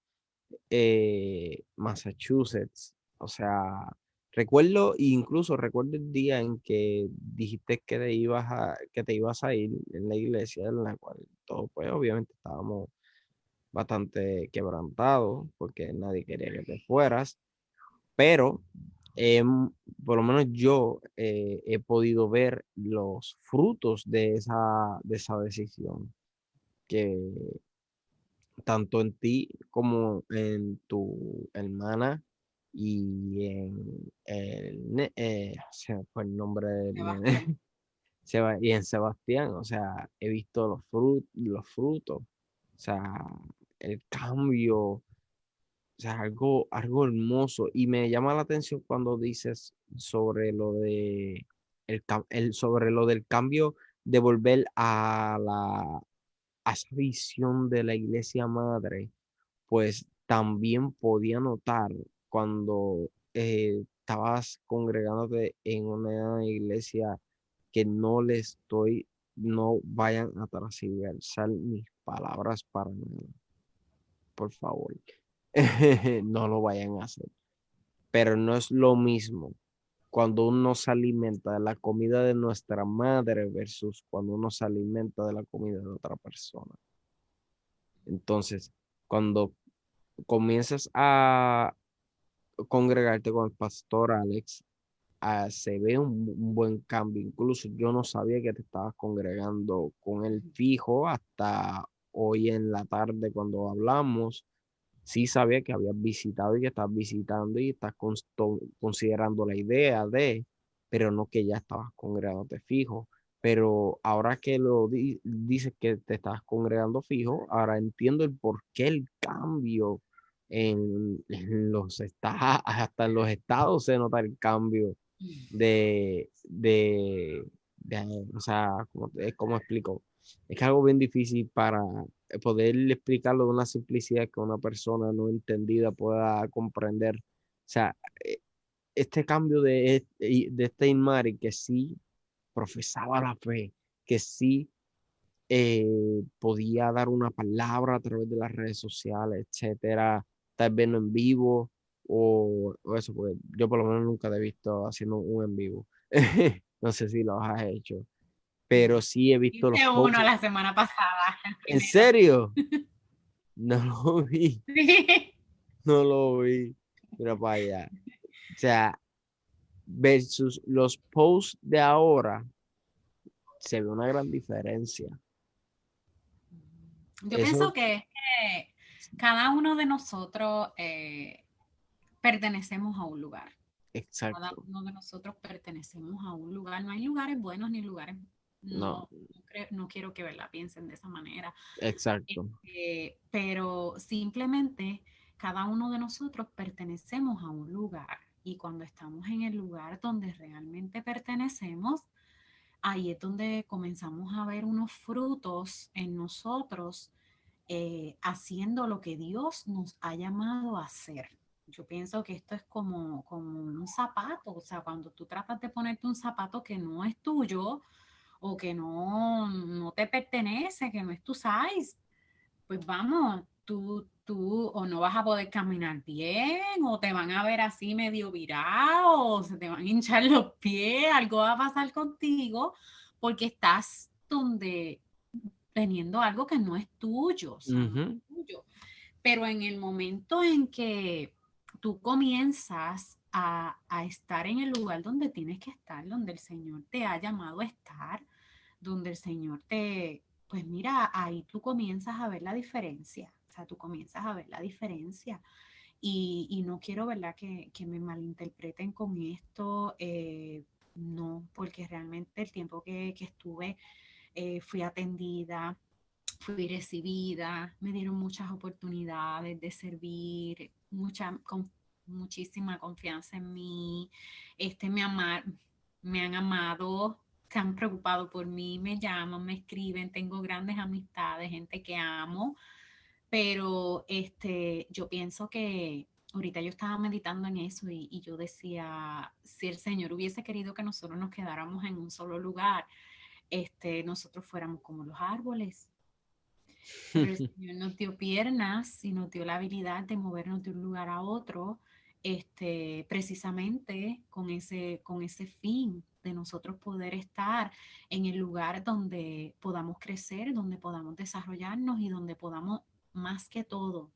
Massachusetts. O sea, incluso recuerdo el día en que dijiste que te ibas a ir en la iglesia, en la cual todos, pues obviamente estábamos bastante quebrantados porque nadie quería que te fueras, pero em, por lo menos yo he podido ver los frutos de esa decisión, que tanto en ti como en tu hermana y en se me fue el nombre del Sebastián. nene, y en Sebastián. O sea, he visto los frutos, o sea, el cambio, o sea, algo hermoso. Y me llama la atención cuando dices sobre sobre lo del cambio de volver a esa visión de la iglesia madre. Pues también podía notar cuando estabas congregándote en una iglesia que no vayan a transversar mis palabras para nada, por favor. No lo vayan a hacer. Pero no es lo mismo cuando uno se alimenta de la comida de nuestra madre versus cuando uno se alimenta de la comida de otra persona. Entonces, cuando comienzas a congregarte con el pastor Alex, se ve un buen cambio. Incluso yo no sabía que te estabas congregando con el fijo hasta hoy en la tarde cuando hablamos. Sí sabía que habías visitado y que estás visitando y estás considerando la idea pero no que ya estabas congregándote fijo. Pero ahora que dices que te estás congregando fijo, ahora entiendo el por qué el cambio en los estados, hasta en los estados se nota el cambio de, de, o sea, ¿cómo explico? Es que algo bien difícil para poder explicarlo de una simplicidad que una persona no entendida pueda comprender. O sea, eh, este cambio de este Inmari que sí profesaba la fe, que sí podía dar una palabra a través de las redes sociales, etcétera, tal vez no en vivo o eso, porque yo por lo menos nunca te he visto haciendo un en vivo. No sé si lo has hecho, pero sí he visto los Hice uno posts. la semana pasada, el ¿En primero. serio? No lo vi, Sí. no lo vi. Mira para allá. O sea, versus los posts de ahora, se ve una gran diferencia. Yo Eso, pienso que cada uno de nosotros pertenecemos a un lugar. Cada exacto. uno de nosotros pertenecemos a un lugar. No hay lugares buenos ni lugares, No, no quiero que ¿verdad? Piensen de esa manera. exacto. Pero simplemente cada uno de nosotros pertenecemos a un lugar. Y cuando estamos en el lugar donde realmente pertenecemos, ahí es donde comenzamos a ver unos frutos en nosotros haciendo lo que Dios nos ha llamado a hacer. Yo pienso que esto es como un zapato, o sea, cuando tú tratas de ponerte un zapato que no es tuyo o que no te pertenece, que no es tu size, pues vamos, tú o no vas a poder caminar bien, o te van a ver así medio virado, o se te van a hinchar los pies, algo va a pasar contigo, porque estás donde teniendo algo que no es tuyo, o sea, no Ujú. es tuyo. Pero en el momento en que tú comienzas a estar en el lugar donde tienes que estar, donde el Señor te ha llamado a estar, donde el Señor te, pues mira, ahí tú comienzas a ver la diferencia. O sea, tú comienzas a ver la diferencia. Y no quiero, ¿verdad?, que me malinterpreten con esto. No, porque realmente el tiempo que estuve fui atendida, fui recibida, me dieron muchas oportunidades de servir, muchísima confianza en mí, me han amado, se han preocupado por mí, me llaman, me escriben, tengo grandes amistades, gente que amo, pero yo pienso que ahorita yo estaba meditando en eso y yo decía, si el Señor hubiese querido que nosotros nos quedáramos en un solo lugar, nosotros fuéramos como los árboles, pero el Señor nos dio piernas y nos dio la habilidad de movernos de un lugar a otro, precisamente con ese fin de nosotros poder estar en el lugar donde podamos crecer, donde podamos desarrollarnos y donde podamos más que todo,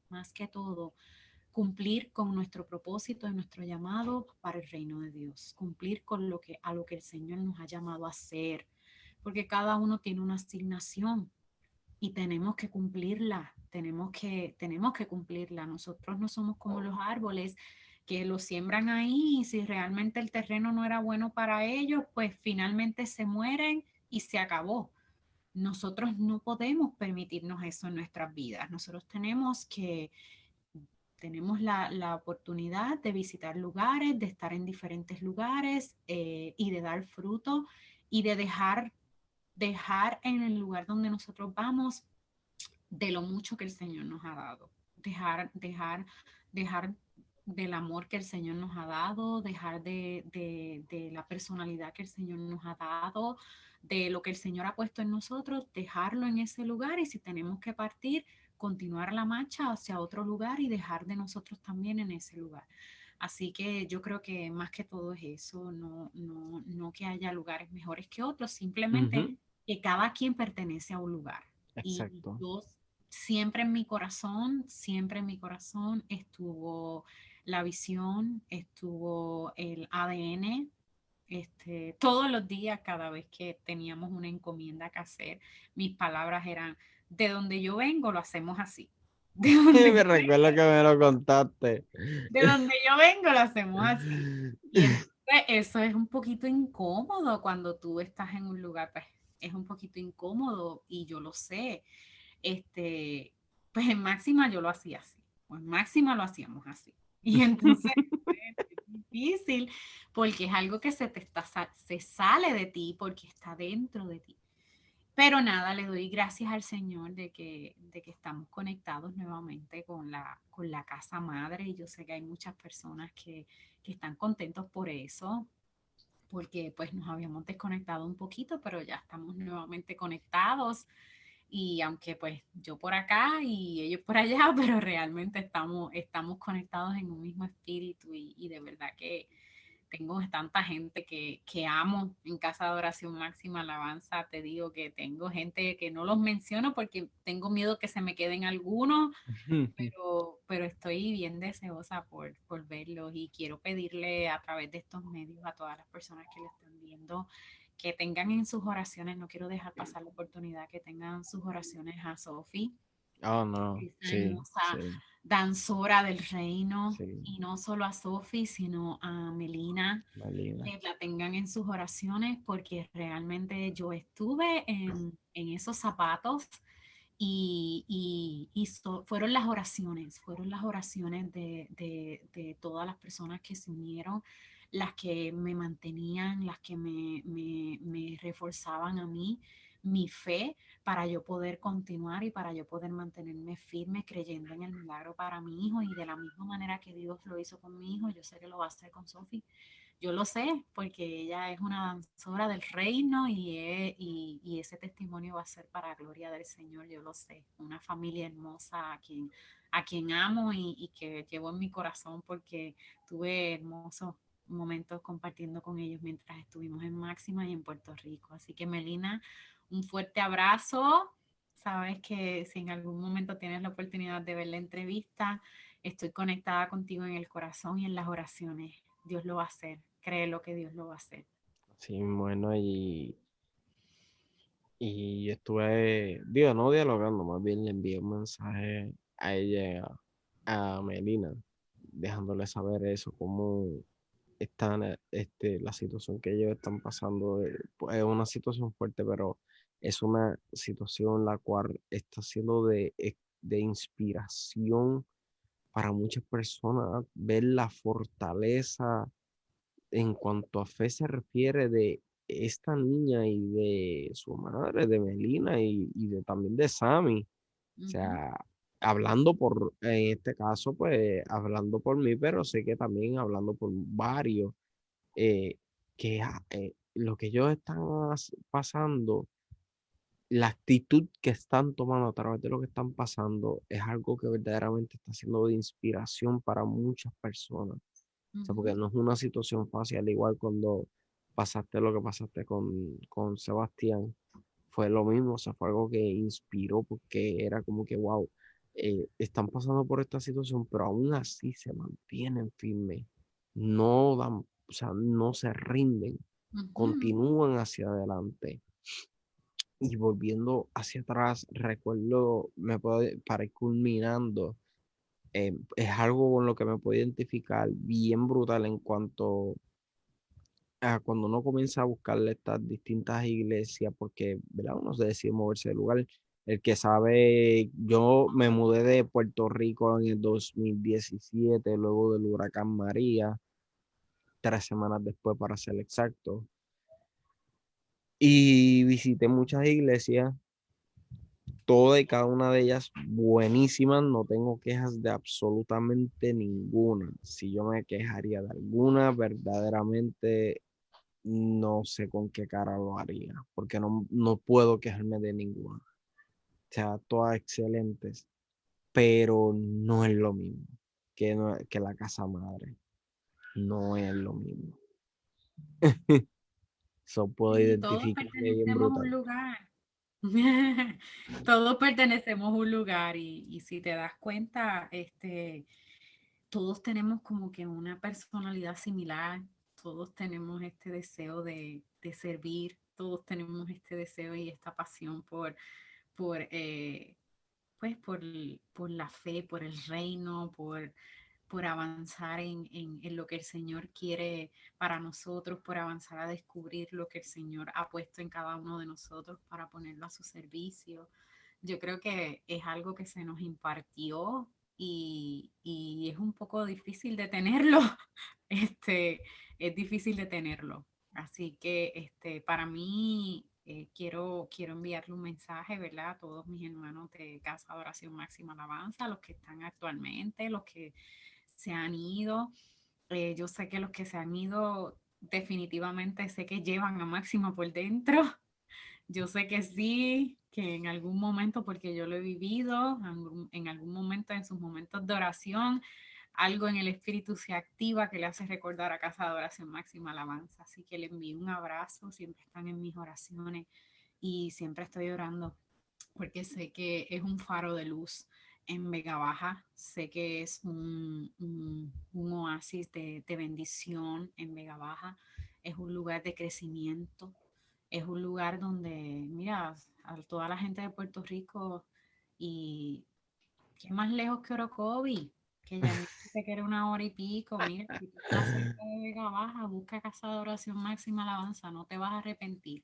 cumplir con nuestro propósito y nuestro llamado para el reino de Dios, cumplir con a lo que el Señor nos ha llamado a hacer, porque cada uno tiene una asignación y tenemos que cumplirla, tenemos que cumplirla. Nosotros no somos como los árboles que lo siembran ahí y si realmente el terreno no era bueno para ellos, pues finalmente se mueren y se acabó. Nosotros no podemos permitirnos eso en nuestras vidas. Nosotros tenemos la oportunidad de visitar lugares, de estar en diferentes lugares y de dar fruto y de dejar en el lugar donde nosotros vamos de lo mucho que el Señor nos ha dado. Dejar del amor que el Señor nos ha dado, dejar de la personalidad que el Señor nos ha dado, de lo que el Señor ha puesto en nosotros, dejarlo en ese lugar y si tenemos que partir, continuar la marcha hacia otro lugar y dejar de nosotros también en ese lugar. Así que yo creo que más que todo es eso, no que haya lugares mejores que otros, simplemente que cada quien pertenece a un lugar. Y Exacto. yo siempre en mi corazón estuvo la visión, estuvo el ADN. Todos los días, cada vez que teníamos una encomienda que hacer, mis palabras eran, de donde yo vengo, lo hacemos así. De donde Me yo recuerdo que me lo contaste. de donde yo vengo lo hacemos así. Y entonces eso es un poquito incómodo cuando tú estás en un lugar, pues es un poquito incómodo y yo lo sé. Pues en Máxima yo lo hacía así, o en Máxima lo hacíamos así. Y entonces es difícil porque es algo que se sale de ti porque está dentro de ti. Pero nada, le doy gracias al Señor de que estamos conectados nuevamente con la casa madre y yo sé que hay muchas personas que están contentos por eso, porque pues nos habíamos desconectado un poquito, pero ya estamos nuevamente conectados y aunque pues yo por acá y ellos por allá, pero realmente estamos conectados en un mismo espíritu y de verdad que tengo tanta gente que amo en Casa de Oración Máxima Alabanza. Te digo que tengo gente que no los menciono porque tengo miedo que se me queden algunos, pero estoy bien deseosa por verlos y quiero pedirle a través de estos medios a todas las personas que lo están viendo que tengan en sus oraciones, no quiero dejar pasar la oportunidad, que tengan sus oraciones a Sophie, Oh, no, esa sí, hermosa sí, danzora del reino, sí, y no solo a Sophie, sino a Melina, Malina. que la tengan en sus oraciones, porque realmente yo estuve en esos zapatos fueron las oraciones de todas las personas que se unieron, las que me mantenían, las que me reforzaban a mí, mi fe, para yo poder continuar y para yo poder mantenerme firme creyendo en el milagro para mi hijo y de la misma manera que Dios lo hizo con mi hijo, yo sé que lo va a hacer con Sophie. Yo lo sé porque ella es una danzora del reino y ese testimonio va a ser para gloria del Señor, yo lo sé. Una familia hermosa a quien amo y que llevo en mi corazón porque tuve hermosos momentos compartiendo con ellos mientras estuvimos en Máxima y en Puerto Rico. Así que Melina, un fuerte abrazo. Sabes que si en algún momento tienes la oportunidad de ver la entrevista, estoy conectada contigo en el corazón y en las oraciones. Dios lo va a hacer. Créelo que Dios lo va a hacer. Sí, bueno, y estuve, digo, no dialogando, más bien le envié un mensaje a ella, a Melina, dejándole saber eso, cómo están, la situación que ellos están pasando. Pues, es una situación fuerte, pero es una situación la cual está siendo de inspiración para muchas personas. Ver la fortaleza en cuanto a fe se refiere de esta niña y de su madre, de Melina y de, también de Sammy. O Ujú, sea, hablando por, en este caso, pues hablando por mí, pero sé que también hablando por varios, eh, lo que ellos están pasando, la actitud que están tomando a través de lo que están pasando, es algo que verdaderamente está siendo de inspiración para muchas personas. O sea, porque ujú, no es una situación fácil, al igual cuando pasaste lo que pasaste con Sebastián, fue lo mismo, o sea, fue algo que inspiró porque era como que, wow, están pasando por esta situación, pero aún así se mantienen firmes, no dan, o sea, no se rinden, ujú. continúan hacia adelante. Y volviendo hacia atrás, recuerdo, para ir culminando, es algo con lo que me puedo identificar bien brutal en cuanto a cuando uno comienza a buscarle estas distintas iglesias, porque, ¿verdad? Uno se decide moverse del lugar. El que sabe, yo me mudé de Puerto Rico en el 2017, luego del huracán María, 3 semanas después para ser exacto, y visité muchas iglesias, todas y cada una de ellas buenísimas, no tengo quejas de absolutamente ninguna. Si yo me quejaría de alguna, verdaderamente no sé con qué cara lo haría, porque no puedo quejarme de ninguna. O sea, todas excelentes, pero no es lo mismo que la casa madre. No es lo mismo. Eso puedo Y todos identificarme bien pertenecemos a un brutal. lugar. Todos pertenecemos a un lugar y si te das cuenta, todos tenemos como que una personalidad similar, todos tenemos este deseo de servir, todos tenemos este deseo y esta pasión por, pues por la fe, por el reino, por avanzar en lo que el Señor quiere para nosotros, por avanzar a descubrir lo que el Señor ha puesto en cada uno de nosotros para ponerlo a su servicio. Yo creo que es algo que se nos impartió y es un poco difícil de tenerlo. Este, es difícil de tenerlo. Así que para mí quiero enviarle un mensaje, ¿verdad? A todos mis hermanos de Casa de Oración Máxima Alabanza, los que están actualmente, los que se han ido. Yo sé que los que se han ido definitivamente sé que llevan a Máxima por dentro. Yo sé que sí, que en algún momento, porque yo lo he vivido, en algún momento, en sus momentos de oración, algo en el espíritu se activa que le hace recordar a Casa de Oración Máxima Alabanza. Así que le envío un abrazo, siempre están en mis oraciones y siempre estoy orando porque sé que es un faro de luz en Vega Baja, sé que es un oasis de bendición en Vega Baja, es un lugar de crecimiento, es un lugar donde, mira, a toda la gente de Puerto Rico y qué más lejos que Orocovi, que ya me dijiste que era 1 hora y pico, mira, si tú estás cerca de Vega Baja, busca Casa de Oración Máxima Alabanza, no te vas a arrepentir.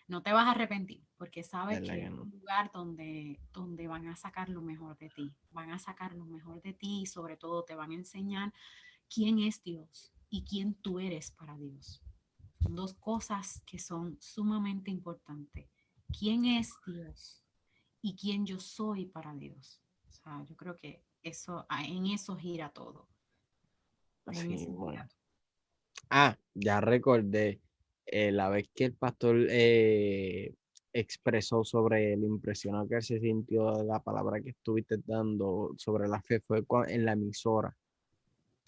No te vas a arrepentir porque sabes ¿Verdad que que es no? un lugar donde van a sacar lo mejor de ti, van a sacar lo mejor de ti y sobre todo te van a enseñar quién es Dios y quién tú eres para Dios. Son dos cosas que son sumamente importantes. ¿Quién es Dios y quién yo soy para Dios? O sea, yo creo que en eso gira todo. En Sí, eso gira bueno. todo. Ya recordé la vez que el pastor expresó sobre lo impresionado que él se sintió de la palabra que estuviste dando sobre la fe, fue en la emisora.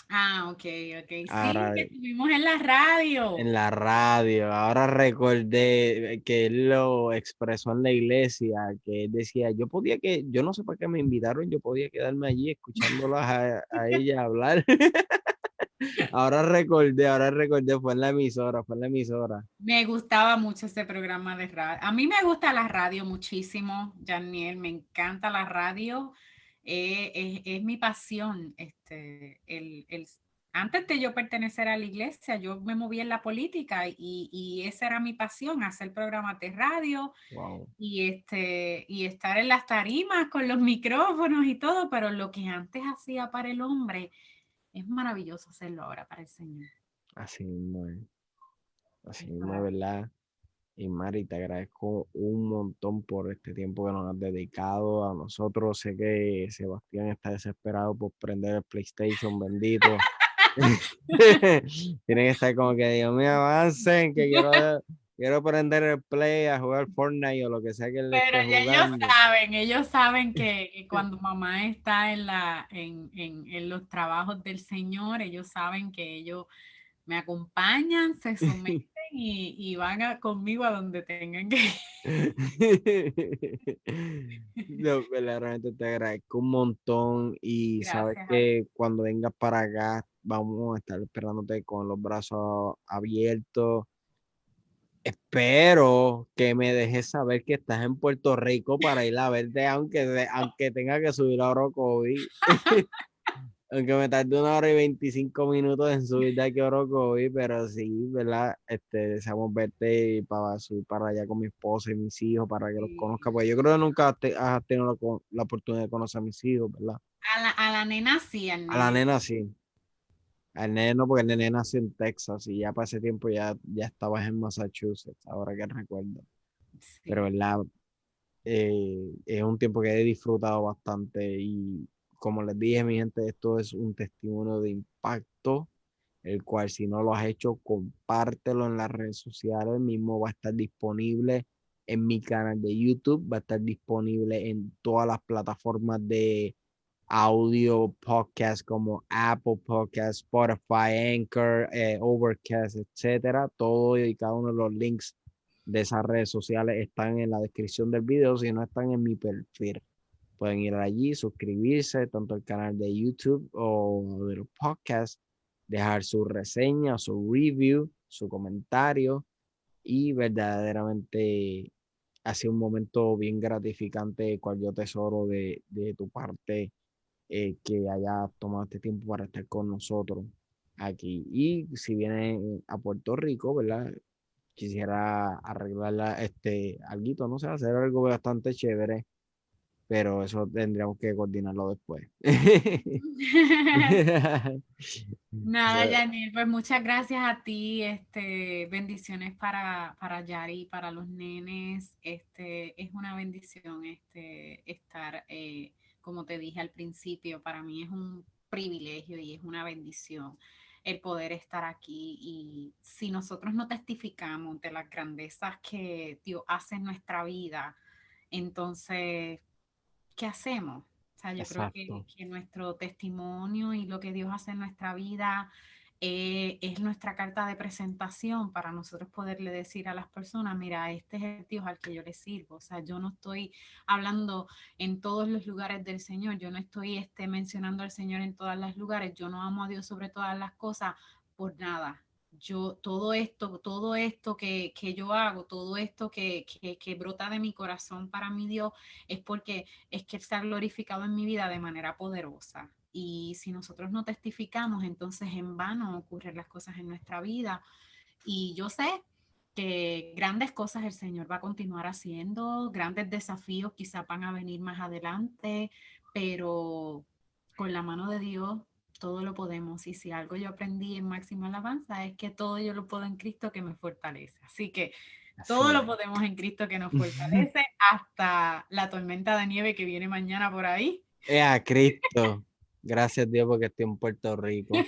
Ah, ok, ok. Sí, Ahora, que estuvimos en la radio. en la radio, ahora recordé que él lo expresó en la iglesia, que él decía, yo no sé para qué me invitaron, yo podía quedarme allí escuchándolas a ella hablar. Ahora recordé, fue en la emisora. Me gustaba mucho ese programa de radio. A mí me gusta la radio muchísimo, Janiel, me encanta la radio. Es mi pasión. Antes de yo pertenecer a la iglesia, yo me moví en la política y esa era mi pasión, hacer programas de radio. Wow. Y estar en las tarimas con los micrófonos y todo, pero lo que antes hacía para el hombre es maravilloso hacerlo ahora para el Señor. Así mismo es. Así Es mismo es, maravilloso. ¿verdad? Y Mari, te agradezco un montón por este tiempo que nos has dedicado a nosotros. Sé que Sebastián está desesperado por prender el PlayStation, bendito. Tiene que estar como que, Dios mío, avancen, que quiero prender el Play a jugar Fortnite o lo que sea que él Pero esté ya jugando. ellos saben que cuando mamá está en los trabajos del Señor, ellos saben que ellos me acompañan, se someten y van conmigo a donde tengan que No, verdaderamente te agradezco un montón y sabes Gracias a que cuando vengas para acá vamos a estar esperándote con los brazos abiertos. Espero que me dejes saber que estás en Puerto Rico para ir a verte, aunque tenga que subir a Orocovi. Aunque me tarde 1 hora y 25 minutos en subir de aquí a Orocovi, pero sí, ¿verdad? Deseamos verte y para subir para allá con mi esposa y mis hijos para que los conozca, porque yo creo que nunca has tenido la oportunidad de conocer a mis hijos, ¿verdad? a la nena sí, al A la nene. nena sí, al nene no, porque el nene nació en Texas y ya para ese tiempo ya estabas en Massachusetts, ahora que recuerdo. Pero, Sí. ¿verdad? Es un tiempo que he disfrutado bastante y como les dije, mi gente, esto es un testimonio de impacto, el cual si no lo has hecho, compártelo en las redes sociales, el mismo va a estar disponible en mi canal de YouTube, va a estar disponible en todas las plataformas de audio podcast como Apple Podcast, Spotify, Anchor, Overcast, etcétera. Todo y cada uno de los links de esas redes sociales están en la descripción del video, si no están en mi perfil. Pueden ir allí, suscribirse tanto al canal de YouTube o de los podcasts, dejar su reseña, su review, su comentario y verdaderamente ha sido un momento bien gratificante, el cual yo tesoro de tu parte, que haya tomado este tiempo para estar con nosotros aquí. Y si viene a Puerto Rico, ¿verdad? Quisiera arreglarla, alguito, no sé, hacer algo bastante chévere, pero eso tendríamos que coordinarlo después. Nada, So, Yanil, pues muchas gracias a ti, bendiciones para Yari, para los nenes, es una bendición, estar, como te dije al principio, para mí es un privilegio y es una bendición el poder estar aquí y si nosotros no testificamos de las grandezas que Dios hace en nuestra vida, entonces ¿qué hacemos? O sea, yo creo exacto, que nuestro testimonio y lo que Dios hace en nuestra vida es nuestra carta de presentación para nosotros poderle decir a las personas, mira, este es el Dios al que yo le sirvo. O sea, yo no estoy hablando en todos los lugares del Señor, yo no estoy mencionando al Señor en todos los lugares, yo no amo a Dios sobre todas las cosas por nada. Yo, todo esto que yo hago, todo esto que brota de mi corazón para mi Dios, es porque es que Él se ha glorificado en mi vida de manera poderosa. Y si nosotros no testificamos, entonces en vano ocurren las cosas en nuestra vida. Y yo sé que grandes cosas el Señor va a continuar haciendo, grandes desafíos quizá van a venir más adelante, pero con la mano de Dios todo lo podemos. Y si algo yo aprendí en Máxima Alabanza es que todo yo lo puedo en Cristo que me fortalece. Así que todo así lo podemos en Cristo que nos fortalece, hasta la tormenta de nieve que viene mañana por ahí. es a Cristo. Gracias Dios porque estoy en Puerto Rico. Dios,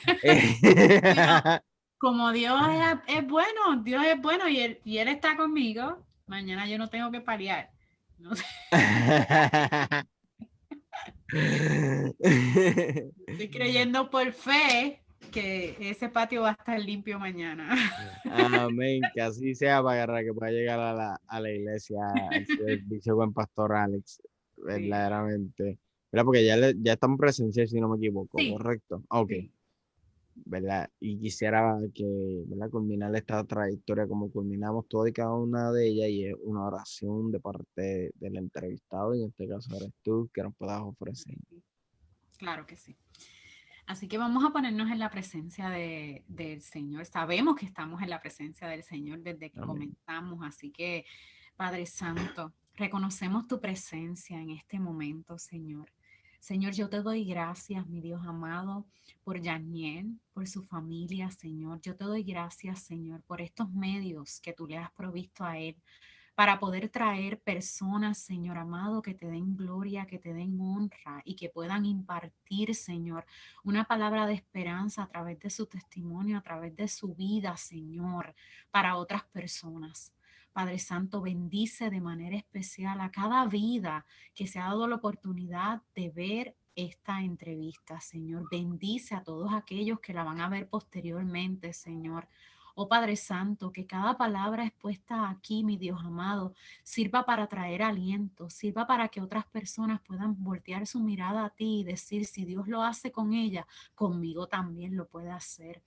como Dios es bueno y él está conmigo, mañana yo no tengo que paliar. No sé, estoy creyendo por fe que ese patio va a estar limpio mañana. Amén, que así sea para que pueda llegar a la iglesia, al servicio buen pastor Alex, Sí, verdaderamente. ¿Verdad? Porque ya estamos presenciales, si no me equivoco, sí, ¿correcto? Ok, sí. ¿verdad? Y quisiera que, ¿verdad? Culminar esta trayectoria como culminamos toda y cada una de ellas y es una oración de parte del entrevistado, y en este caso eres tú, que nos puedas ofrecer. Claro que sí. Así que vamos a ponernos en la presencia del Señor. Sabemos que estamos en la presencia del Señor desde que Amén. comenzamos. Así que, Padre Santo, reconocemos tu presencia en este momento, Señor. Señor, yo te doy gracias, mi Dios amado, por Yaniel, por su familia, Señor. Yo te doy gracias, Señor, por estos medios que tú le has provisto a él para poder traer personas, Señor amado, que te den gloria, que te den honra y que puedan impartir, Señor, una palabra de esperanza a través de su testimonio, a través de su vida, Señor, para otras personas. Padre Santo, bendice de manera especial a cada vida que se ha dado la oportunidad de ver esta entrevista, Señor. Bendice a todos aquellos que la van a ver posteriormente, Señor. Oh Padre Santo, que cada palabra expuesta aquí, mi Dios amado, sirva para traer aliento, sirva para que otras personas puedan voltear su mirada a ti y decir, si Dios lo hace con ella, conmigo también lo puede hacer.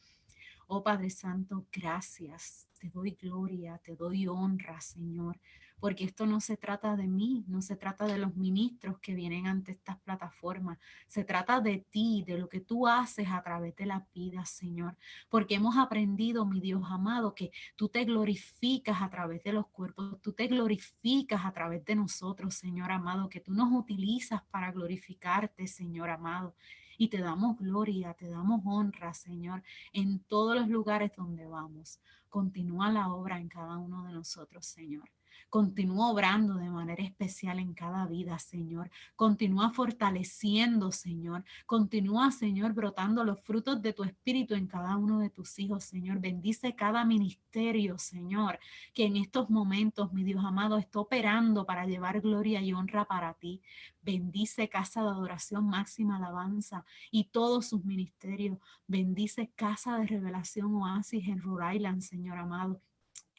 Oh Padre Santo, gracias. Te doy gloria, te doy honra, Señor, porque esto no se trata de mí, no se trata de los ministros que vienen ante estas plataformas, se trata de ti, de lo que tú haces a través de la vida, Señor, porque hemos aprendido, mi Dios amado, que tú te glorificas a través de los cuerpos, tú te glorificas a través de nosotros, Señor amado, que tú nos utilizas para glorificarte, Señor amado. Y te damos gloria, te damos honra, Señor, en todos los lugares donde vamos. Continúa la obra en cada uno de nosotros, Señor. Continúa obrando de manera especial en cada vida, Señor. Continúa fortaleciendo, Señor. Continúa, Señor, brotando los frutos de tu espíritu en cada uno de tus hijos, Señor. Bendice cada ministerio, Señor, que en estos momentos, mi Dios amado, está operando para llevar gloria y honra para ti. Bendice Casa de Adoración Máxima Alabanza y todos sus ministerios. Bendice Casa de Revelación Oasis en Rhode Island, Señor amado,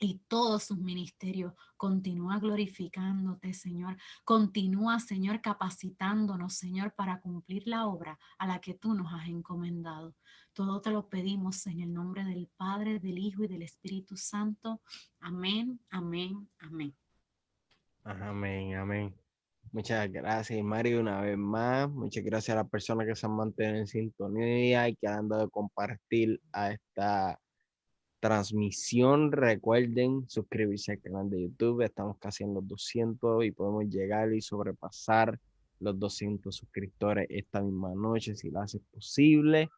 y todos sus ministerios. Continúa glorificándote, Señor. Continúa, Señor, capacitándonos, Señor, para cumplir la obra a la que tú nos has encomendado. Todo te lo pedimos en el nombre del Padre, del Hijo y del Espíritu Santo. Amén, amén, amén. Amén, amén. Muchas gracias, Mario, una vez más. Muchas gracias a las personas que se han mantenido en sintonía y que han dado de compartir a esta transmisión. Recuerden suscribirse al canal de YouTube. Estamos casi en los 200 y podemos llegar y sobrepasar los 200 suscriptores esta misma noche si lo hace posible.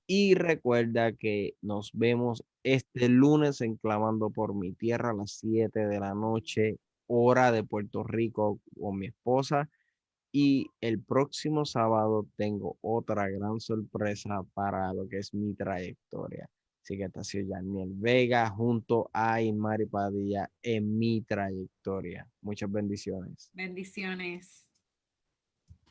Y recuerda que nos vemos este lunes en Clamando por mi Tierra a las 7 de la noche, hora de Puerto Rico, con mi esposa. Y el próximo sábado tengo otra gran sorpresa para lo que es mi trayectoria. Así que esta ha sido Yaniel Vega junto a Imari Padilla en mi trayectoria. Muchas bendiciones. Bendiciones.